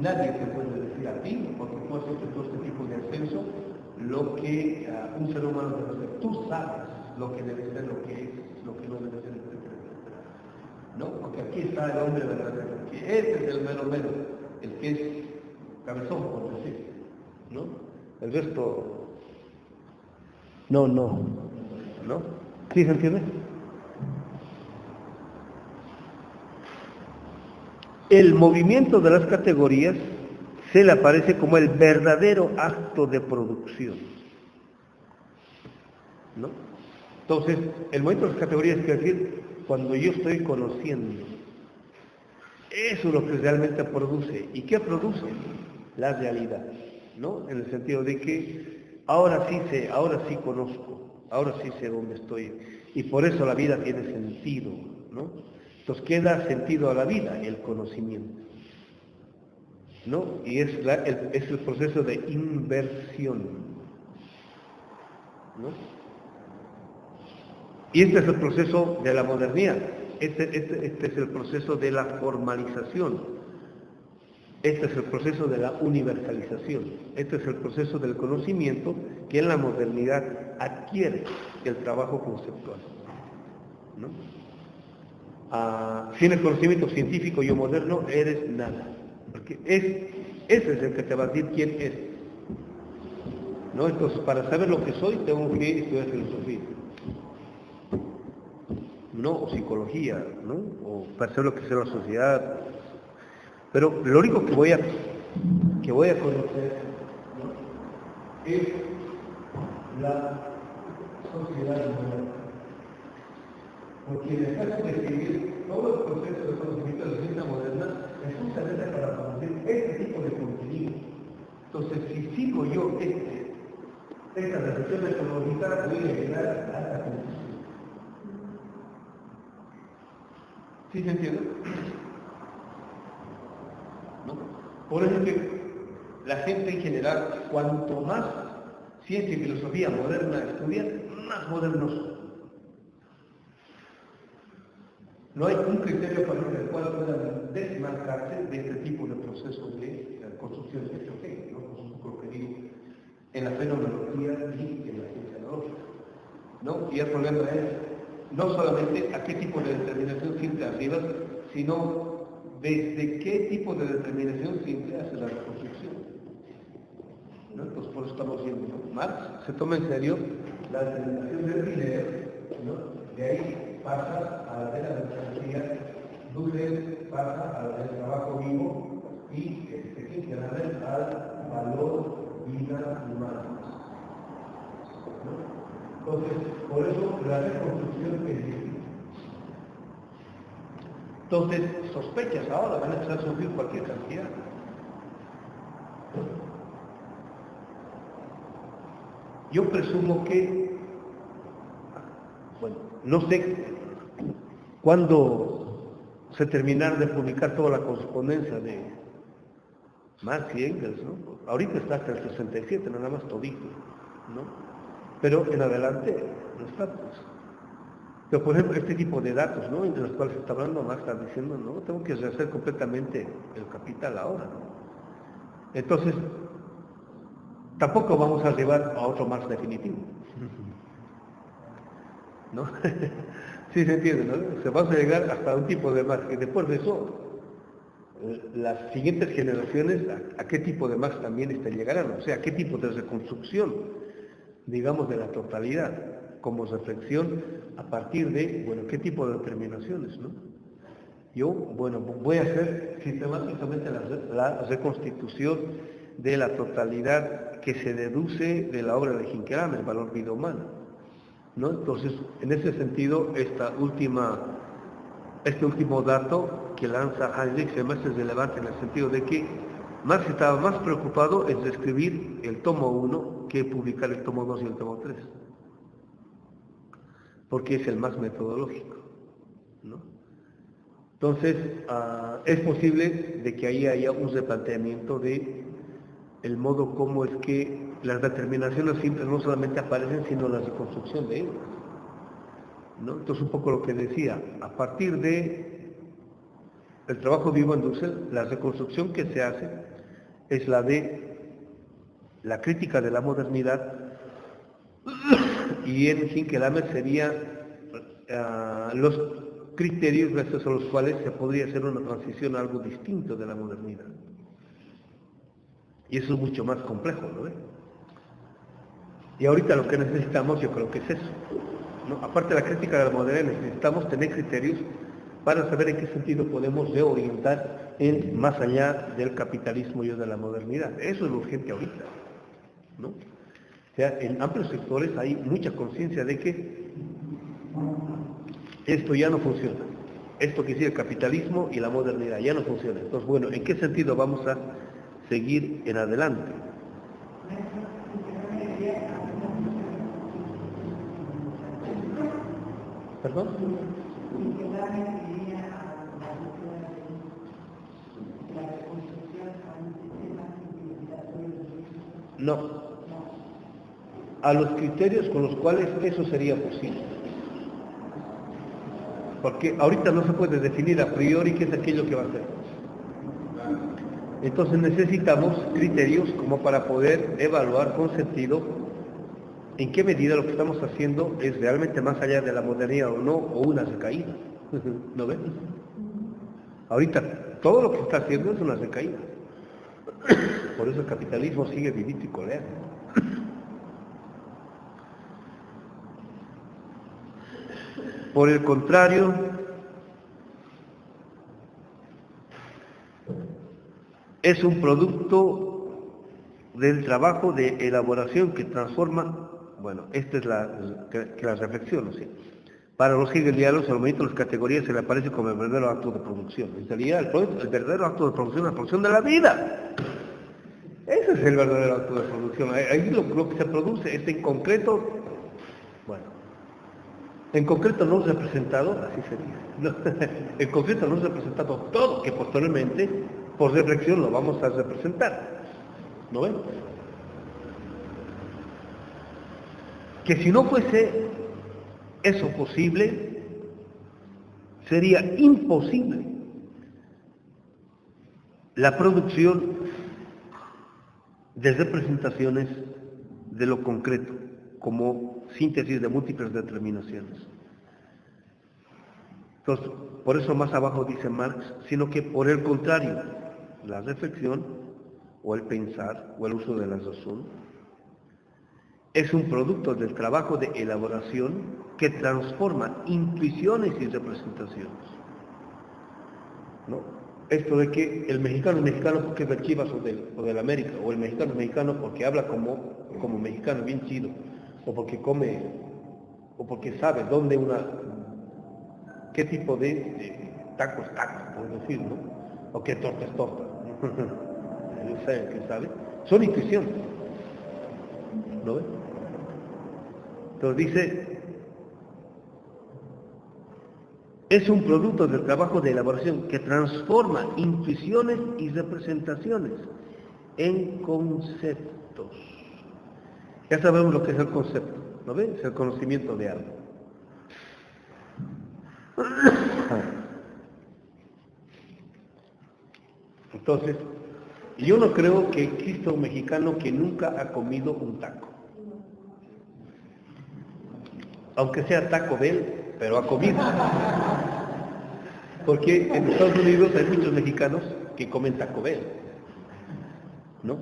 Nadie te puede decir a ti, porque tú has hecho todo este tipo de ascenso, lo que un ser humano debe hacer. Tú sabes lo que debe ser, lo que es, lo que no debe ser, etcétera, etcétera. ¿No? Porque aquí está el hombre verdadero, que este es el mero mero, el que es cabezón, por decir, ¿no? El resto, no. ¿Sí se entiende? El movimiento de las categorías se le aparece como el verdadero acto de producción, ¿no? Entonces, el movimiento de las categorías quiere decir cuando yo estoy conociendo. Eso es lo que realmente produce. ¿Y qué produce? La realidad, ¿no? En el sentido de que ahora sí sé, ahora sí conozco, ahora sí sé dónde estoy. Y por eso la vida tiene sentido, ¿no? Entonces, ¿qué da sentido a la vida? El conocimiento, ¿no? Y es el proceso de inversión, ¿no? Y este es el proceso de la modernidad, este es el proceso de la formalización, este es el proceso de la universalización, este es el proceso del conocimiento que en la modernidad adquiere el trabajo conceptual, ¿no? Sin el conocimiento científico y moderno eres nada, porque ese es el que te va a decir quién es, ¿no? Entonces, para saber lo que soy tengo que estudiar filosofía, ¿no? O psicología, ¿no? O para saber lo que es la sociedad. Pero lo único que voy a conocer, ¿no? Es la sociedad moderna. Porque en el caso de escribir todo el proceso de conocimiento de la ciencia moderna es justamente para conocer este tipo de contenido. Entonces, si sigo yo esta reflexión metodológica, voy a llegar a la conclusión. ¿Sí se entiende? ¿No? Por eso es que la gente en general, cuanto más ciencia y filosofía moderna estudian, más modernos son. No hay un criterio para el cual puedan desmarcarse de este tipo de procesos de construcción de Hegel, ¿no? Por supuesto que digo, en la fenomenología y en la ciencia analógica, ¿no? Y el problema es no solamente a qué tipo de determinación siempre arriba, sino desde qué tipo de determinación siempre hace la reconstrucción, ¿no? Entonces por eso estamos viendo, ¿no? Marx se toma en serio la determinación del dinero, ¿no? De ahí pasa a la de la mercancía, Dussel pasa a la del trabajo vivo y finalmente al valor vida humana, ¿no? Entonces, por eso la reconstrucción es distinta. Entonces, sospechas ahora van a empezar a sufrir cualquier cantidad. Yo presumo que, bueno, no sé cuándo se terminará de publicar toda la correspondencia de Marx y Engels, ¿no? Ahorita está hasta el 67, nada más todito. ¿no? Pero en adelante no está, pues. Pero, por ejemplo, este tipo de datos, ¿no?, entre los cuales se está hablando, Marx está diciendo, no, tengo que rehacer completamente el capital ahora, ¿no? Entonces, tampoco vamos a llevar a otro Marx definitivo, ¿no? Sí se entiende, ¿no? Se va a llegar hasta un tipo de Marx, y después de eso, las siguientes generaciones, ¿a qué tipo de Marx también llegarán? O sea, ¿a qué tipo de reconstrucción, digamos, de la totalidad, como reflexión a partir de, bueno, qué tipo de determinaciones, ¿no? Yo, bueno, voy a hacer sistemáticamente la reconstitución de la totalidad que se deduce de la obra de Hinkelhammer, el valor vida humana, ¿no? Entonces, en ese sentido, este último dato que lanza Heinrich se me hace relevante en el sentido de que Marx estaba más preocupado en describir el tomo 1 que publicar el tomo 2 y el tomo 3, porque es el más metodológico, ¿no? Entonces, es posible de que ahí haya un replanteamiento de el modo como es que las determinaciones simples no solamente aparecen, sino la reconstrucción de ellas, ¿no? Entonces, un poco lo que decía, a partir de el trabajo de Ivan Dussel, la reconstrucción que se hace es la de la crítica de la modernidad, y en Hinkelhammer sería los criterios gracias a los cuales se podría hacer una transición a algo distinto de la modernidad. Y eso es mucho más complejo, ¿no? Y ahorita lo que necesitamos, yo creo que es eso, ¿no? Aparte de la crítica de la modernidad, necesitamos tener criterios para saber en qué sentido podemos reorientar más allá del capitalismo y de la modernidad. Eso es lo urgente ahorita, ¿no? O sea, en amplios sectores hay mucha conciencia de que esto ya no funciona. Esto que dice el capitalismo y la modernidad ya no funciona. Entonces, bueno, ¿en qué sentido vamos a seguir en adelante? ¿Perdón? No. A los criterios con los cuales eso sería posible. Porque ahorita no se puede definir a priori qué es aquello que va a hacer. Entonces necesitamos criterios como para poder evaluar con sentido en qué medida lo que estamos haciendo es realmente más allá de la modernidad o no, o una recaída. ¿No ves? Ahorita todo lo que se está haciendo es una recaída. Por eso el capitalismo sigue vivito y coleando. Por el contrario, es un producto del trabajo de elaboración que transforma, bueno, esta es la reflexión, ¿sí? Para los hegelianos, al momento las categorías se le aparece como el verdadero acto de producción. En realidad, el verdadero acto de producción es la producción de la vida. Ese es el verdadero acto de producción. Ahí lo que se produce es en concreto, bueno, en concreto no representado, así sería, ¿no? En concreto no representado todo, que posteriormente, por reflexión, lo vamos a representar, ¿no ven? Que si no fuese eso posible, sería imposible la producción de representaciones de lo concreto, como síntesis de múltiples determinaciones. Entonces, por eso más abajo dice Marx, sino que por el contrario, la reflexión, o el pensar, o el uso de la razón, es un producto del trabajo de elaboración que transforma intuiciones y representaciones, ¿no? Esto de que el mexicano es mexicano porque es del Chivas o del América, o el mexicano es mexicano porque habla como mexicano, bien chido, o porque come, o porque sabe qué tipo de tacos, por decir, ¿no? O qué torta es torta. ¿Qué sabe? Son intuiciones, ¿no ves? Entonces dice, es un producto del trabajo de elaboración que transforma intuiciones y representaciones en conceptos. Ya sabemos lo que es el concepto, ¿no ves? Es el conocimiento de algo. Entonces, yo no creo que exista un mexicano que nunca ha comido un taco. Aunque sea Taco Bell, pero ha comido. Porque en Estados Unidos hay muchos mexicanos que comen Taco Bell, ¿no?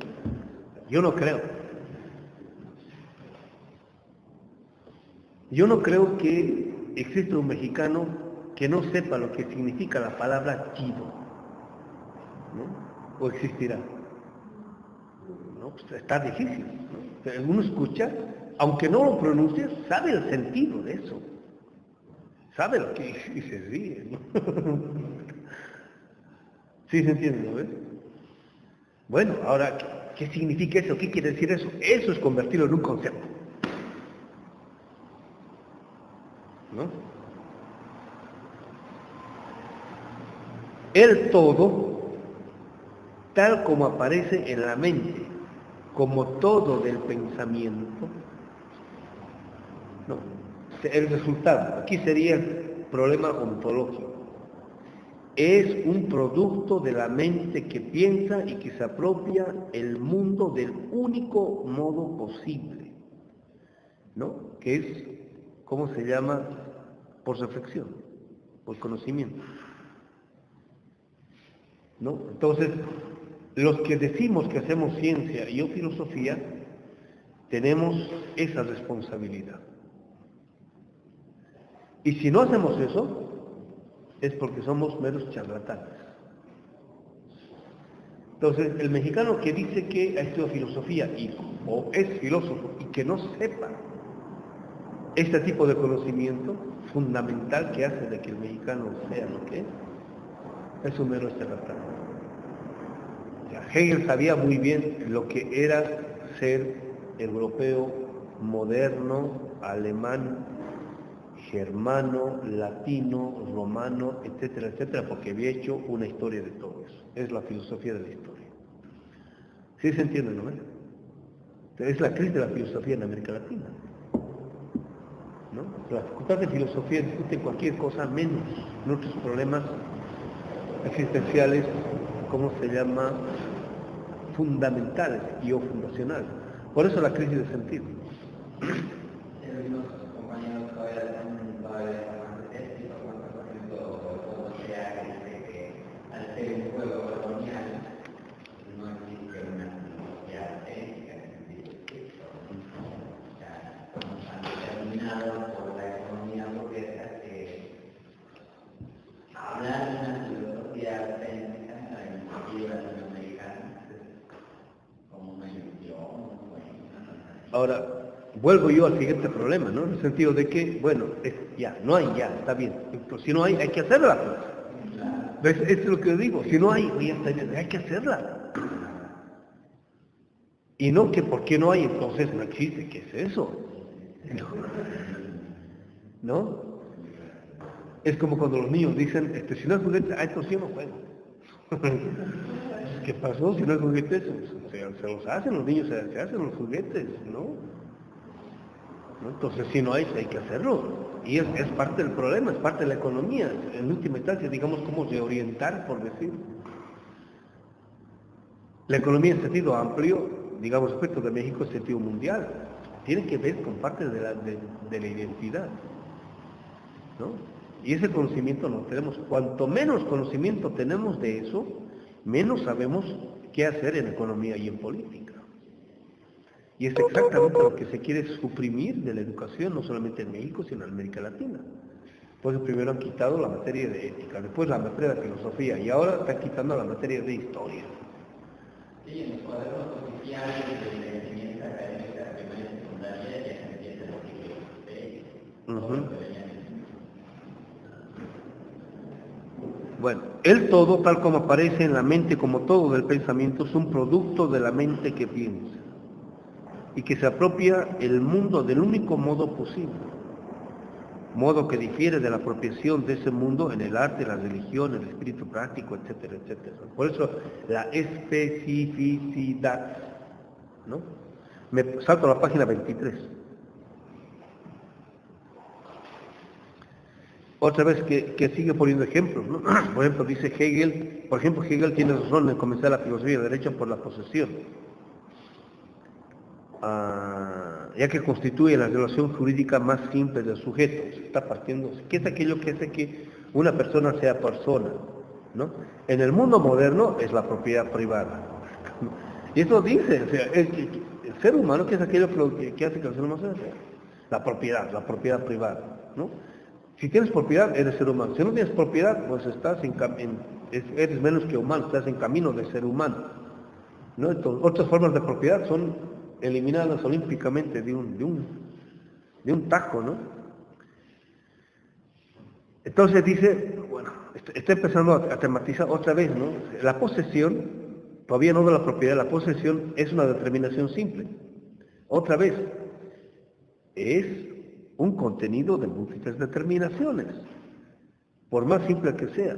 Yo no creo. Yo no creo que exista un mexicano que no sepa lo que significa la palabra chido, ¿no? O existirá. ¿No? Pues está difícil, ¿no? Uno escucha, aunque no lo pronuncie, sabe el sentido de eso. Sabe lo que y se ríe, ¿no? ¿Sí se entiende, no ves? Bueno, ahora, ¿qué significa eso? ¿Qué quiere decir eso? Eso es convertirlo en un concepto, ¿no? El todo, tal como aparece en la mente, como todo del pensamiento, no, el resultado, aquí sería el problema ontológico, es un producto de la mente que piensa y que se apropia el mundo del único modo posible, ¿no? Que es, ¿cómo se llama? Por reflexión, por conocimiento, ¿no? Entonces, los que decimos que hacemos ciencia y o filosofía, tenemos esa responsabilidad. Y si no hacemos eso, es porque somos meros charlatanes. Entonces, el mexicano que dice que ha estudiado filosofía o es filósofo y que no sepa este tipo de conocimiento fundamental que hace de que el mexicano sea lo que es un mero charlatán. O sea, Hegel sabía muy bien lo que era ser europeo, moderno, alemán, germano, latino, romano, etcétera, etcétera, porque había hecho una historia de todo eso. Es la filosofía de la historia. ¿Sí se entiende, no? Es la crisis de la filosofía en América Latina, ¿no? La facultad de filosofía discute cualquier cosa menos nuestros problemas existenciales, ¿cómo se llama? Fundamentales y o fundacionales. Por eso la crisis de sentido. Ahora, vuelvo yo al siguiente problema, ¿no? En el sentido de que, bueno, no hay, está bien. Pero si no hay que hacerla, pues. Eso es lo que yo digo. Si no hay, ya está bien, hay que hacerla. Y no que por qué no hay, entonces no existe. ¿Qué es eso? ¿No? Es como cuando los niños dicen, si no hay juguete, entonces yo no juego. ¿Qué pasó? Si no hay juguetes, se los hacen los niños, se hacen los juguetes, ¿no? Entonces, si no hay que hacerlo. Y es parte del problema, es parte de la economía. En última instancia, digamos, cómo reorientar, por decir. La economía en sentido amplio, digamos, respecto de México, en sentido mundial, tiene que ver con parte de la identidad, ¿no? Y ese conocimiento no tenemos. Cuanto menos conocimiento tenemos de eso, menos sabemos qué hacer en economía y en política. Y es exactamente lo que se quiere suprimir de la educación, no solamente en México, sino en América Latina. Entonces primero han quitado la materia de ética, después la materia de filosofía, y ahora están quitando la materia de historia. Sí, en los cuadernos oficiales de la enseñanza académica primaria y secundaria ya se entiende lo que es. Bueno, el todo, tal como aparece en la mente, como todo del pensamiento, es un producto de la mente que piensa y que se apropia el mundo del único modo posible, modo que difiere de la apropiación de ese mundo en el arte, la religión, el espíritu práctico, etcétera, etcétera. Por eso la especificidad, ¿no? Me salto a la página 23. Otra vez que sigue poniendo ejemplos, ¿no? Por ejemplo, dice Hegel, Hegel tiene razón en comenzar la filosofía de derecho por la posesión, ya que constituye la relación jurídica más simple del sujeto. Se está partiendo, ¿qué es aquello que hace que una persona sea persona? ¿No? En el mundo moderno es la propiedad privada. Y eso dice, o sea, el ser humano, ¿qué es aquello que hace que el ser humano sea? La propiedad privada, ¿no? Si tienes propiedad, eres ser humano. Si no tienes propiedad, pues eres menos que humano, estás en camino de ser humano, ¿no? Entonces, otras formas de propiedad son eliminadas olímpicamente de un tajo, ¿no? Entonces dice, bueno, está empezando a tematizar otra vez, ¿no? La posesión, todavía no de la propiedad, la posesión es una determinación simple. Otra vez, es un contenido de múltiples determinaciones, por más simple que sea.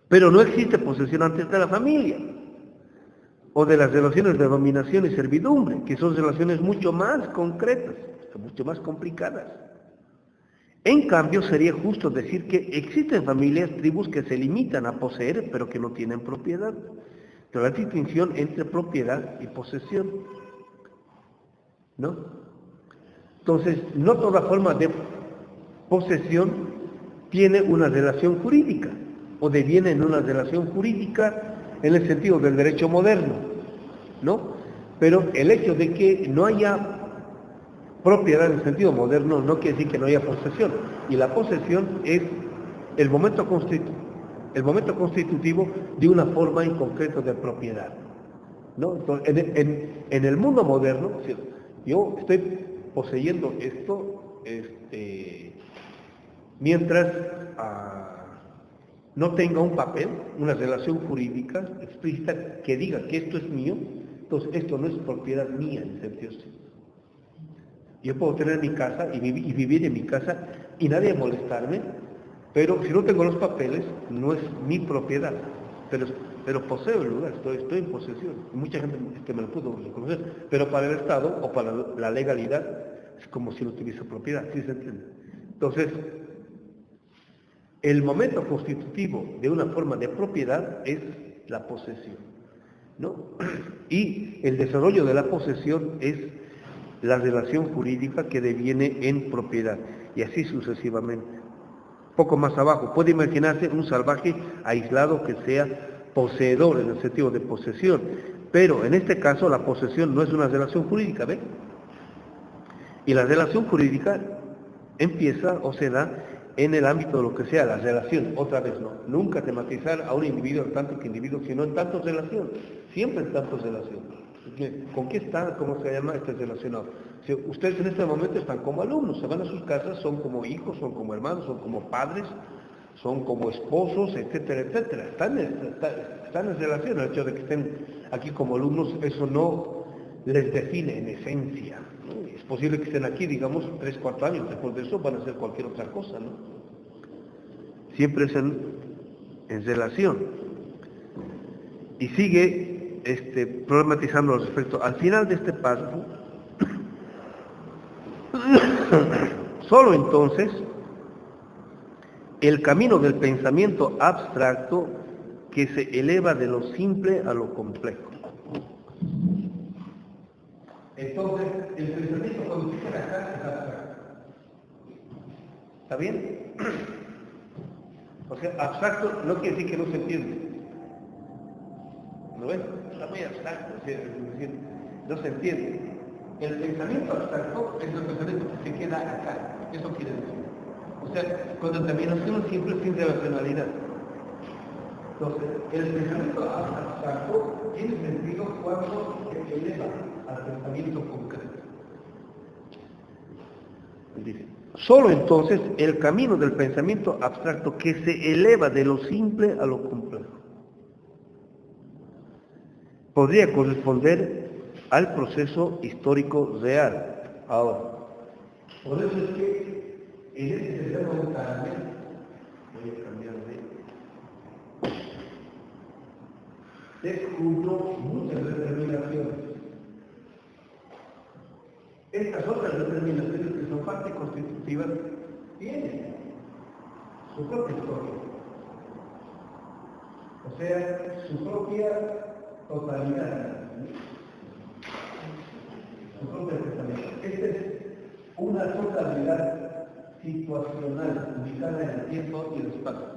Pero no existe posesión antes de la familia, o de las relaciones de dominación y servidumbre, que son relaciones mucho más concretas, mucho más complicadas. En cambio, sería justo decir que existen familias, tribus que se limitan a poseer, pero que no tienen propiedad. Pero la distinción entre propiedad y posesión, ¿no? Entonces, no toda forma de posesión tiene una relación jurídica, o deviene en una relación jurídica en el sentido del derecho moderno, ¿no? Pero el hecho de que no haya propiedad en el sentido moderno no quiere decir que no haya posesión. Y la posesión es el momento constitutivo de una forma en concreto de propiedad, ¿no? Entonces, en el mundo moderno, yo estoy poseyendo esto mientras no tenga un papel, una relación jurídica explícita que diga que esto es mío, entonces esto no es propiedad mía en sentido sí. Yo puedo tener mi casa y vivir en mi casa y nadie molestarme, pero si no tengo los papeles, no es mi propiedad, pero poseo el lugar, estoy en posesión. Mucha gente me lo pudo reconocer, pero para el Estado o para la legalidad es como si no tuviese propiedad, ¿sí se entiende? Entonces, el momento constitutivo de una forma de propiedad es la posesión, ¿no? Y el desarrollo de la posesión es la relación jurídica que deviene en propiedad, y así sucesivamente. Poco más abajo, puede imaginarse un salvaje aislado que sea poseedor en el sentido de posesión, pero en este caso la posesión no es una relación jurídica, ¿ve? Y la relación jurídica empieza o se da en el ámbito de lo que sea la relación, otra vez no, nunca tematizar a un individuo en tanto que individuo, sino en tanto relación, siempre en tanto relación. ¿Con qué está? ¿Cómo se llama? Está relacionado. Si ustedes en este momento están como alumnos, se van a sus casas, son como hijos, son como hermanos, son como padres, son como esposos, etcétera, etcétera. Están en relación. El hecho de que estén aquí como alumnos, eso no les define en esencia, ¿no? Es posible que estén aquí, digamos, 3, 4 años, después de eso van a hacer cualquier otra cosa, ¿no? Siempre es en relación. Y sigue problematizando al respecto. Al final de este párrafo, solo entonces el camino del pensamiento abstracto que se eleva de lo simple a lo complejo. Entonces, el pensamiento cuando se queda acá es abstracto. ¿Está bien? O sea, abstracto no quiere decir que no se entiende. ¿No ven? Está muy abstracto, es decir, no se entiende. El pensamiento abstracto es el pensamiento que se queda acá. Eso quiere decir. O sea, con determinación simple sin relacionalidad. Entonces, el pensamiento abstracto tiene sentido cuando se eleva al pensamiento concreto. Dice, solo entonces el camino del pensamiento abstracto que se eleva de lo simple a lo complejo podría corresponder al proceso histórico real. Ahora, por eso es que en este tercer montaje, voy a cambiar se junto muchas determinaciones. Estas otras determinaciones que son parte constitutivas tienen su propia historia, o sea, su propia totalidad, su propio pensamiento. Esta es una totalidad situacional ubicada en el tiempo y el espacio,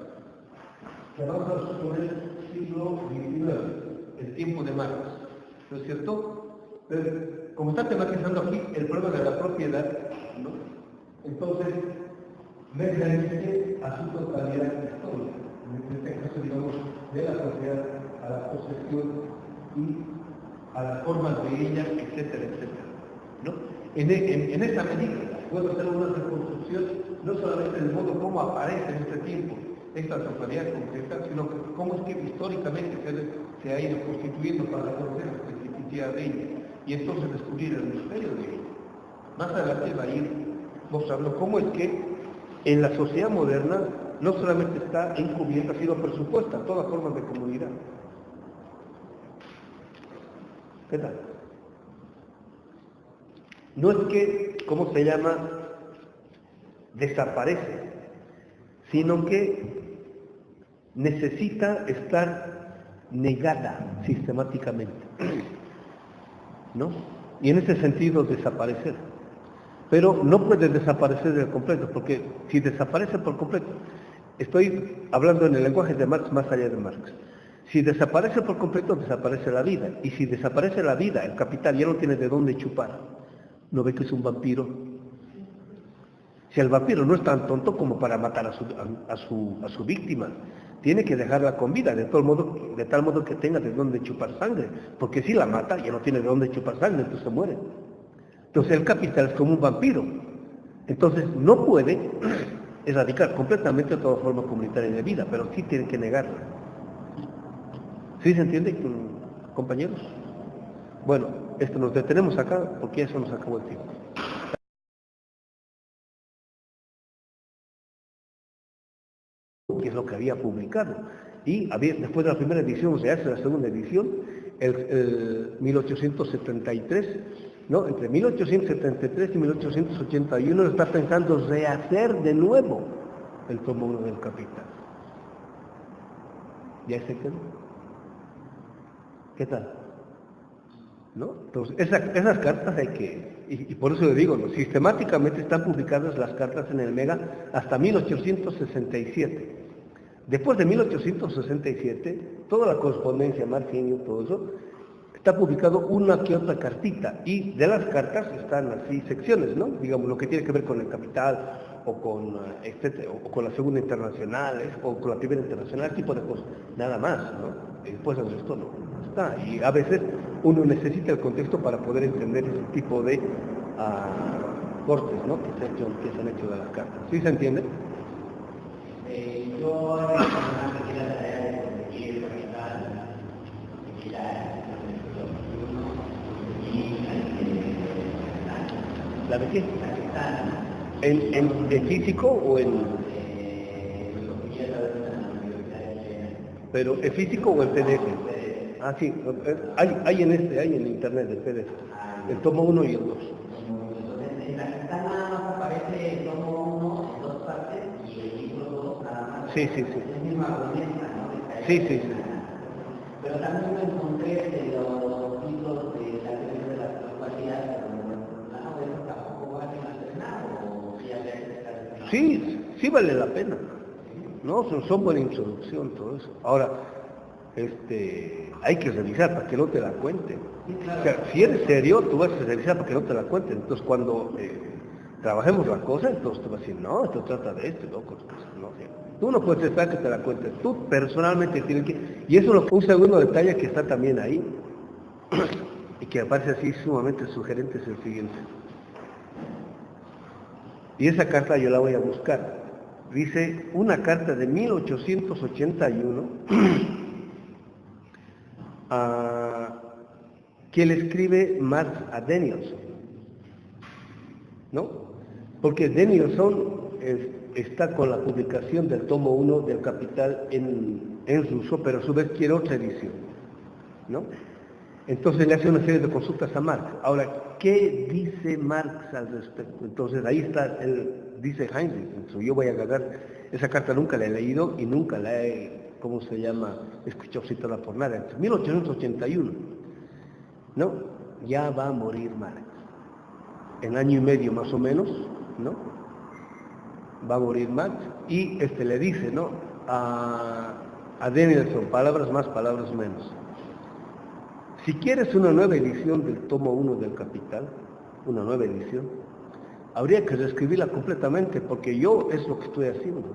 que vamos a suponer el siglo XIX, el tiempo de Marx, ¿no es cierto? Pero, como está tematizando aquí el problema de la propiedad, ¿no? Entonces, me remite a su totalidad histórica, en este caso, digamos, de la propiedad a la posesión y a las formas de ella, etcétera, etcétera, ¿no? En esa medida, puedo hacer una reconstrucción no solamente del modo como aparece en este tiempo esta totalidad concreta, sino que cómo es que históricamente se ha ido constituyendo para conocer la especificidad de ella, y entonces descubrir el misterio de ella. Más adelante va a ir mostrando cómo es que en la sociedad moderna no solamente está encubierta, sino presupuesta todas formas de comunidad. ¿Qué tal? No es que, ¿cómo se llama?, desaparece, sino que necesita estar negada sistemáticamente, ¿no? Y en ese sentido desaparecer. Pero no puede desaparecer del completo, porque si desaparece por completo, estoy hablando en el lenguaje de Marx más allá de Marx, si desaparece por completo, desaparece la vida, y si desaparece la vida, el capital ya no tiene de dónde chupar. ¿No ve que es un vampiro? Si el vampiro no es tan tonto como para matar a su víctima, tiene que dejarla con vida, de tal modo que tenga de dónde chupar sangre, porque si la mata ya no tiene de dónde chupar sangre, entonces se muere. Entonces el capital es como un vampiro, entonces no puede erradicar completamente toda forma comunitaria de vida, pero sí tiene que negarla. ¿Sí se entiende, compañeros? Bueno, nos detenemos acá porque eso nos acabó el tiempo. Que es lo que había publicado. Y después de la primera edición se hace la segunda edición, el 1873, ¿no? Entre 1873 y 1881 está pensando rehacer de nuevo el tomo 1 del Capital. ¿Ya se quedó? ¿Qué tal? ¿No? Entonces, esas cartas hay que, y por eso le digo, ¿no?, sistemáticamente están publicadas las cartas en el Mega hasta 1867. Después de 1867, toda la correspondencia, margenio, todo eso, está publicado una que otra cartita, y de las cartas están así secciones, ¿no? Digamos, lo que tiene que ver con el capital, o con, etcétera, o con la segunda internacional, o con la primera internacional, tipo de cosas, nada más, ¿no? Y después el resto no está, y a veces uno necesita el contexto para poder entender ese tipo de cortes, ¿no?, que se han hecho de las cartas. ¿Sí se entiende? Yo en personal que la tarea de conseguir el capital, conseguir ¿La de qué? ¿En físico o en...? ¿Pero en físico o en PDF? Ah, sí, hay en internet el PDF, el tomo 1 y el 2. En la ventana nada más aparece el tomo 1 en dos partes y el libro 2 nada más. Sí. Es la misma promesa, ¿no? Sí. Pero también me encontré de los títulos de la teoría de la actualidad, pero no, tampoco vale la pena, o si había que estar. Sí vale la pena. No, son buena introducción, todo eso. Ahora, hay que revisar para que no te la cuenten. O sea, si eres serio, tú vas a revisar para que no te la cuenten. Entonces, cuando trabajemos la cosa, entonces tú vas a decir, no, esto trata de esto, loco. No, tú no puedes esperar que te la cuenten. Tú personalmente tienes que... Y eso es un segundo detalle que está también ahí, y que aparece así sumamente sugerente, es el siguiente. Y esa carta yo la voy a buscar. Dice una carta de 1881 que le escribe Marx a Danielson, ¿no? Porque Danielson está con la publicación del tomo 1 del Capital en ruso, pero a su vez quiere otra edición, ¿no? Entonces le hace una serie de consultas a Marx. Ahora, ¿qué dice Marx al respecto? Entonces ahí está, dice Heinrich. Entonces, yo voy a agarrar, esa carta nunca la he leído y nunca la he, ¿cómo se llama?, escuchado citada por nada. En 1881, ¿no? Ya va a morir Marx. En año y medio más o menos, ¿no? Va a morir Marx y le dice, ¿no?, a Danielson, palabras más, palabras menos. Si quieres una nueva edición del tomo 1 del Capital, una nueva edición, habría que reescribirla completamente, porque yo es lo que estoy haciendo.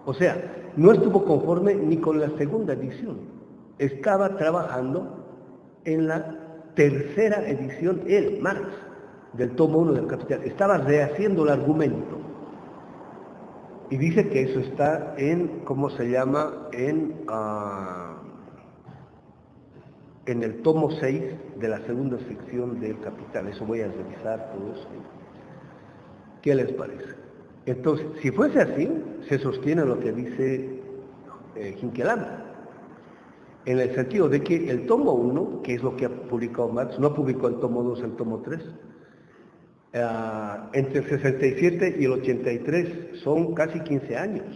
O sea, no estuvo conforme ni con la segunda edición. Estaba trabajando en la tercera edición, Marx, del tomo 1 del Capital. Estaba rehaciendo el argumento. Y dice que eso está en, ¿cómo se llama?, en el tomo 6 de la segunda sección del Capital. Eso voy a revisar todo eso. ¿Qué les parece? Entonces, si fuese así, se sostiene lo que dice Hinkeland, en el sentido de que el tomo 1, que es lo que ha publicado Marx, no publicó el tomo 2, el tomo 3, entre el 67 y el 83 son casi 15 años.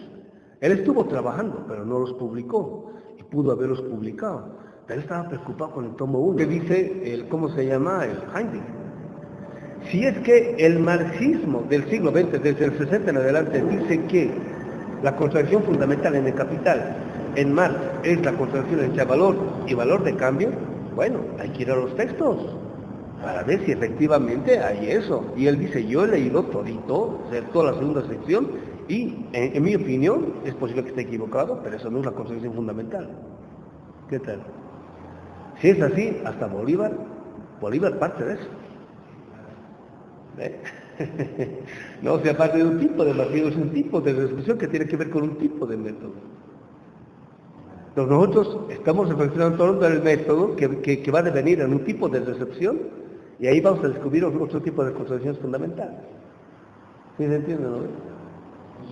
Él estuvo trabajando, pero no los publicó, y pudo haberlos publicado. Pero él estaba preocupado con el tomo 1. ¿Qué dice ¿cómo se llama? El Heinrich. Si es que el marxismo del siglo XX, desde el 60 en adelante, dice que la contradicción fundamental en el Capital, en Marx, es la contradicción entre valor y valor de cambio, bueno, hay que ir a los textos para ver si efectivamente hay eso. Y él dice, yo he leído todito, toda la segunda sección, y en mi opinión, es posible que esté equivocado, pero eso no es la contradicción fundamental. ¿Qué tal? Si es así, hasta Bolívar parte de eso. No se parte de un tipo de partido, es un tipo de discusión que tiene que ver con un tipo de método. Entonces nosotros estamos reflexionando todo el método que va a devenir en un tipo de recepción, y ahí vamos a descubrir otro tipo de contradicciones fundamentales. ¿Sí se entiende, no?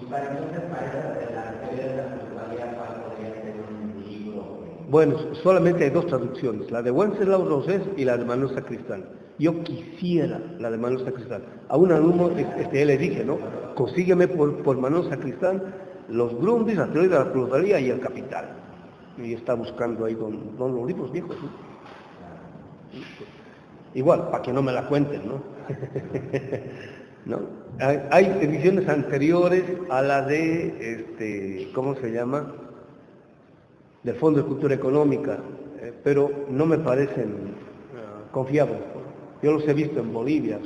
Y para entonces, para la teoría de la sexualidad, ¿cuál podría ser un libro? Bueno, solamente hay dos traducciones, la de Wenceslao Rosés y la de Manuel Sacristán. Yo quisiera la de Manuel Sacristán. A un alumno le dije, ¿no?, consígueme por Manuel Sacristán los Grundrisse, la teoría de la plusvalía y el Capital. Y está buscando ahí con los libros viejos, ¿no? Igual, para que no me la cuenten, ¿no? ¿No? Hay ediciones anteriores a la de, ¿cómo se llama?, del Fondo de Cultura Económica, pero no me parecen confiables. Yo los he visto en Bolivia,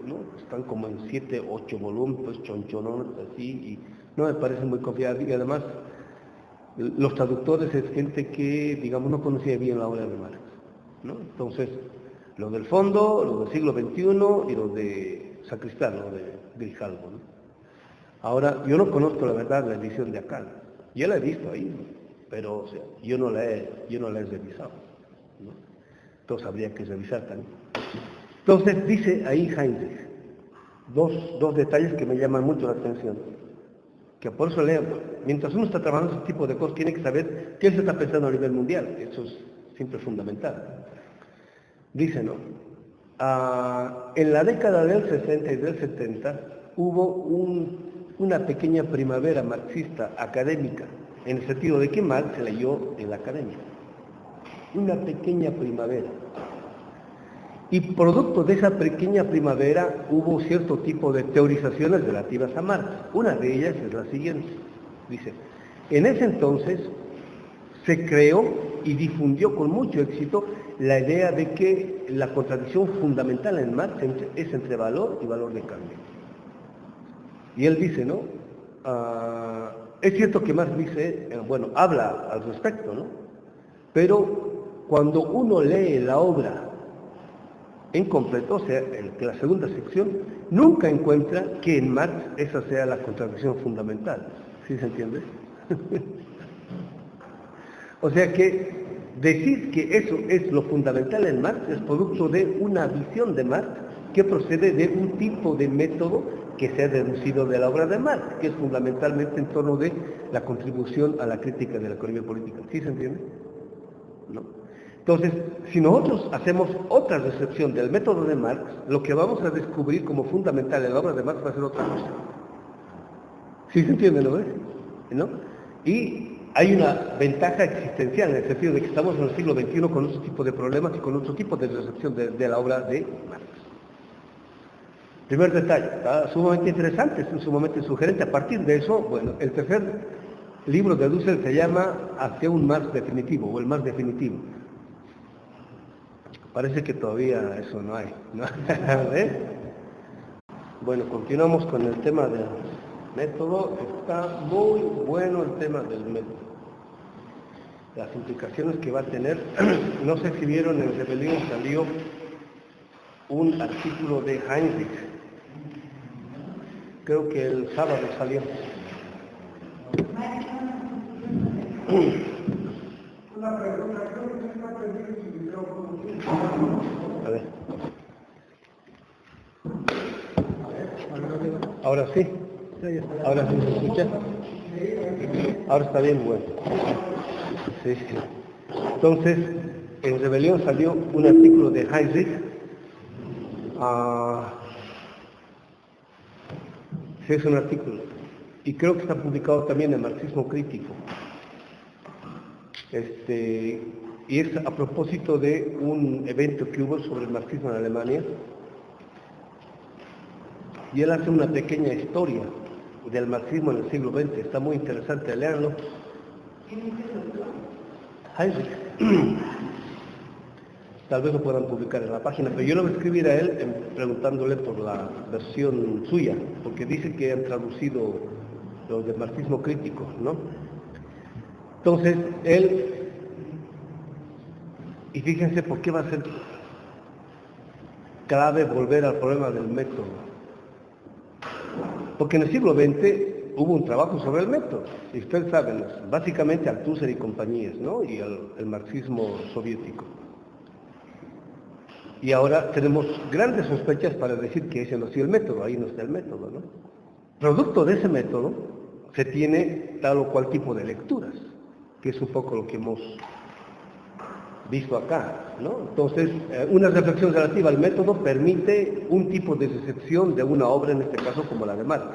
¿no? Están como en 7, 8 volúmenes, chonchonones, así, y no me parecen muy confiables. Y además, los traductores es gente que, digamos, no conocía bien la obra de Marx, ¿no? Entonces, lo del Fondo, lo del siglo XXI y lo de Sacristán, lo de Grijalvo, ¿no? Ahora, yo no conozco la verdad la edición de acá. Yo la he visto ahí, ¿no? Pero, o sea, yo no la he revisado, ¿no? Entonces habría que revisar también. Entonces dice ahí Heinrich dos detalles que me llaman mucho la atención, que por eso leo. Mientras uno está trabajando ese tipo de cosas, tiene que saber qué se está pensando a nivel mundial. Eso es siempre fundamental. Dice, ¿no?, en la década del 60 y del 70 hubo una pequeña primavera marxista académica, en el sentido de que Marx se leyó en la academia. Una pequeña primavera. Y producto de esa pequeña primavera hubo cierto tipo de teorizaciones relativas a Marx. Una de ellas es la siguiente. Dice, en ese entonces se creó y difundió con mucho éxito la idea de que la contradicción fundamental en Marx es entre valor y valor de cambio. Y él dice, ¿no?, es cierto que Marx dice, habla al respecto, ¿no?, pero cuando uno lee la obra en completo, o sea, la segunda sección, nunca encuentra que en Marx esa sea la contradicción fundamental. ¿Sí se entiende? O sea que decir que eso es lo fundamental en Marx es producto de una visión de Marx que procede de un tipo de método que se ha deducido de la obra de Marx, que es fundamentalmente en torno de la contribución a la crítica de la economía política. ¿Sí se entiende? ¿No? Entonces, si nosotros hacemos otra recepción del método de Marx, lo que vamos a descubrir como fundamental en la obra de Marx va a ser otra cosa. ¿Sí se entiende, no? ¿No? Y hay una ventaja existencial en el sentido de que estamos en el siglo XXI con otro tipo de problemas y con otro tipo de recepción de la obra de Marx. Primer detalle, está sumamente interesante, es sumamente sugerente. A partir de eso, bueno, el tercer libro de Dussel se llama Hacia un Marx definitivo, o el Marx definitivo. Parece que todavía eso no hay, ¿no? Bueno, continuamos con el tema del método. Está muy bueno el tema del método. Las implicaciones que va a tener. No sé si vieron, en Rebelión salió un artículo de Heinrich. Creo que el sábado salió. Una pregunta, creo que se va a pedir su micrófono. A ver. Ahora sí. Ahora sí se escucha. Ahora está bien, bueno. Sí, sí. Entonces, en Rebelión salió un artículo de Heinrich. Sí, es un artículo. Y creo que está publicado también en Marxismo Crítico. Y es a propósito de un evento que hubo sobre el marxismo en Alemania. Y él hace una pequeña historia del marxismo en el siglo XX. Está muy interesante, leerlo. Heinrich. Tal vez lo puedan publicar en la página, pero yo le voy a escribir a él preguntándole por la versión suya, porque dice que han traducido los del marxismo crítico, ¿no? Entonces, él, y fíjense por qué va a ser clave volver al problema del método. Porque en el siglo XX hubo un trabajo sobre el método, y ustedes saben, básicamente Althusser y compañías, ¿no? Y el marxismo soviético. Y ahora tenemos grandes sospechas para decir que ese no ha sido el método, ahí no está el método, ¿no? Producto de ese método se tiene tal o cual tipo de lecturas, que es un poco lo que hemos visto acá, ¿no? Entonces, una reflexión relativa al método permite un tipo de recepción de una obra, en este caso como la de Marx.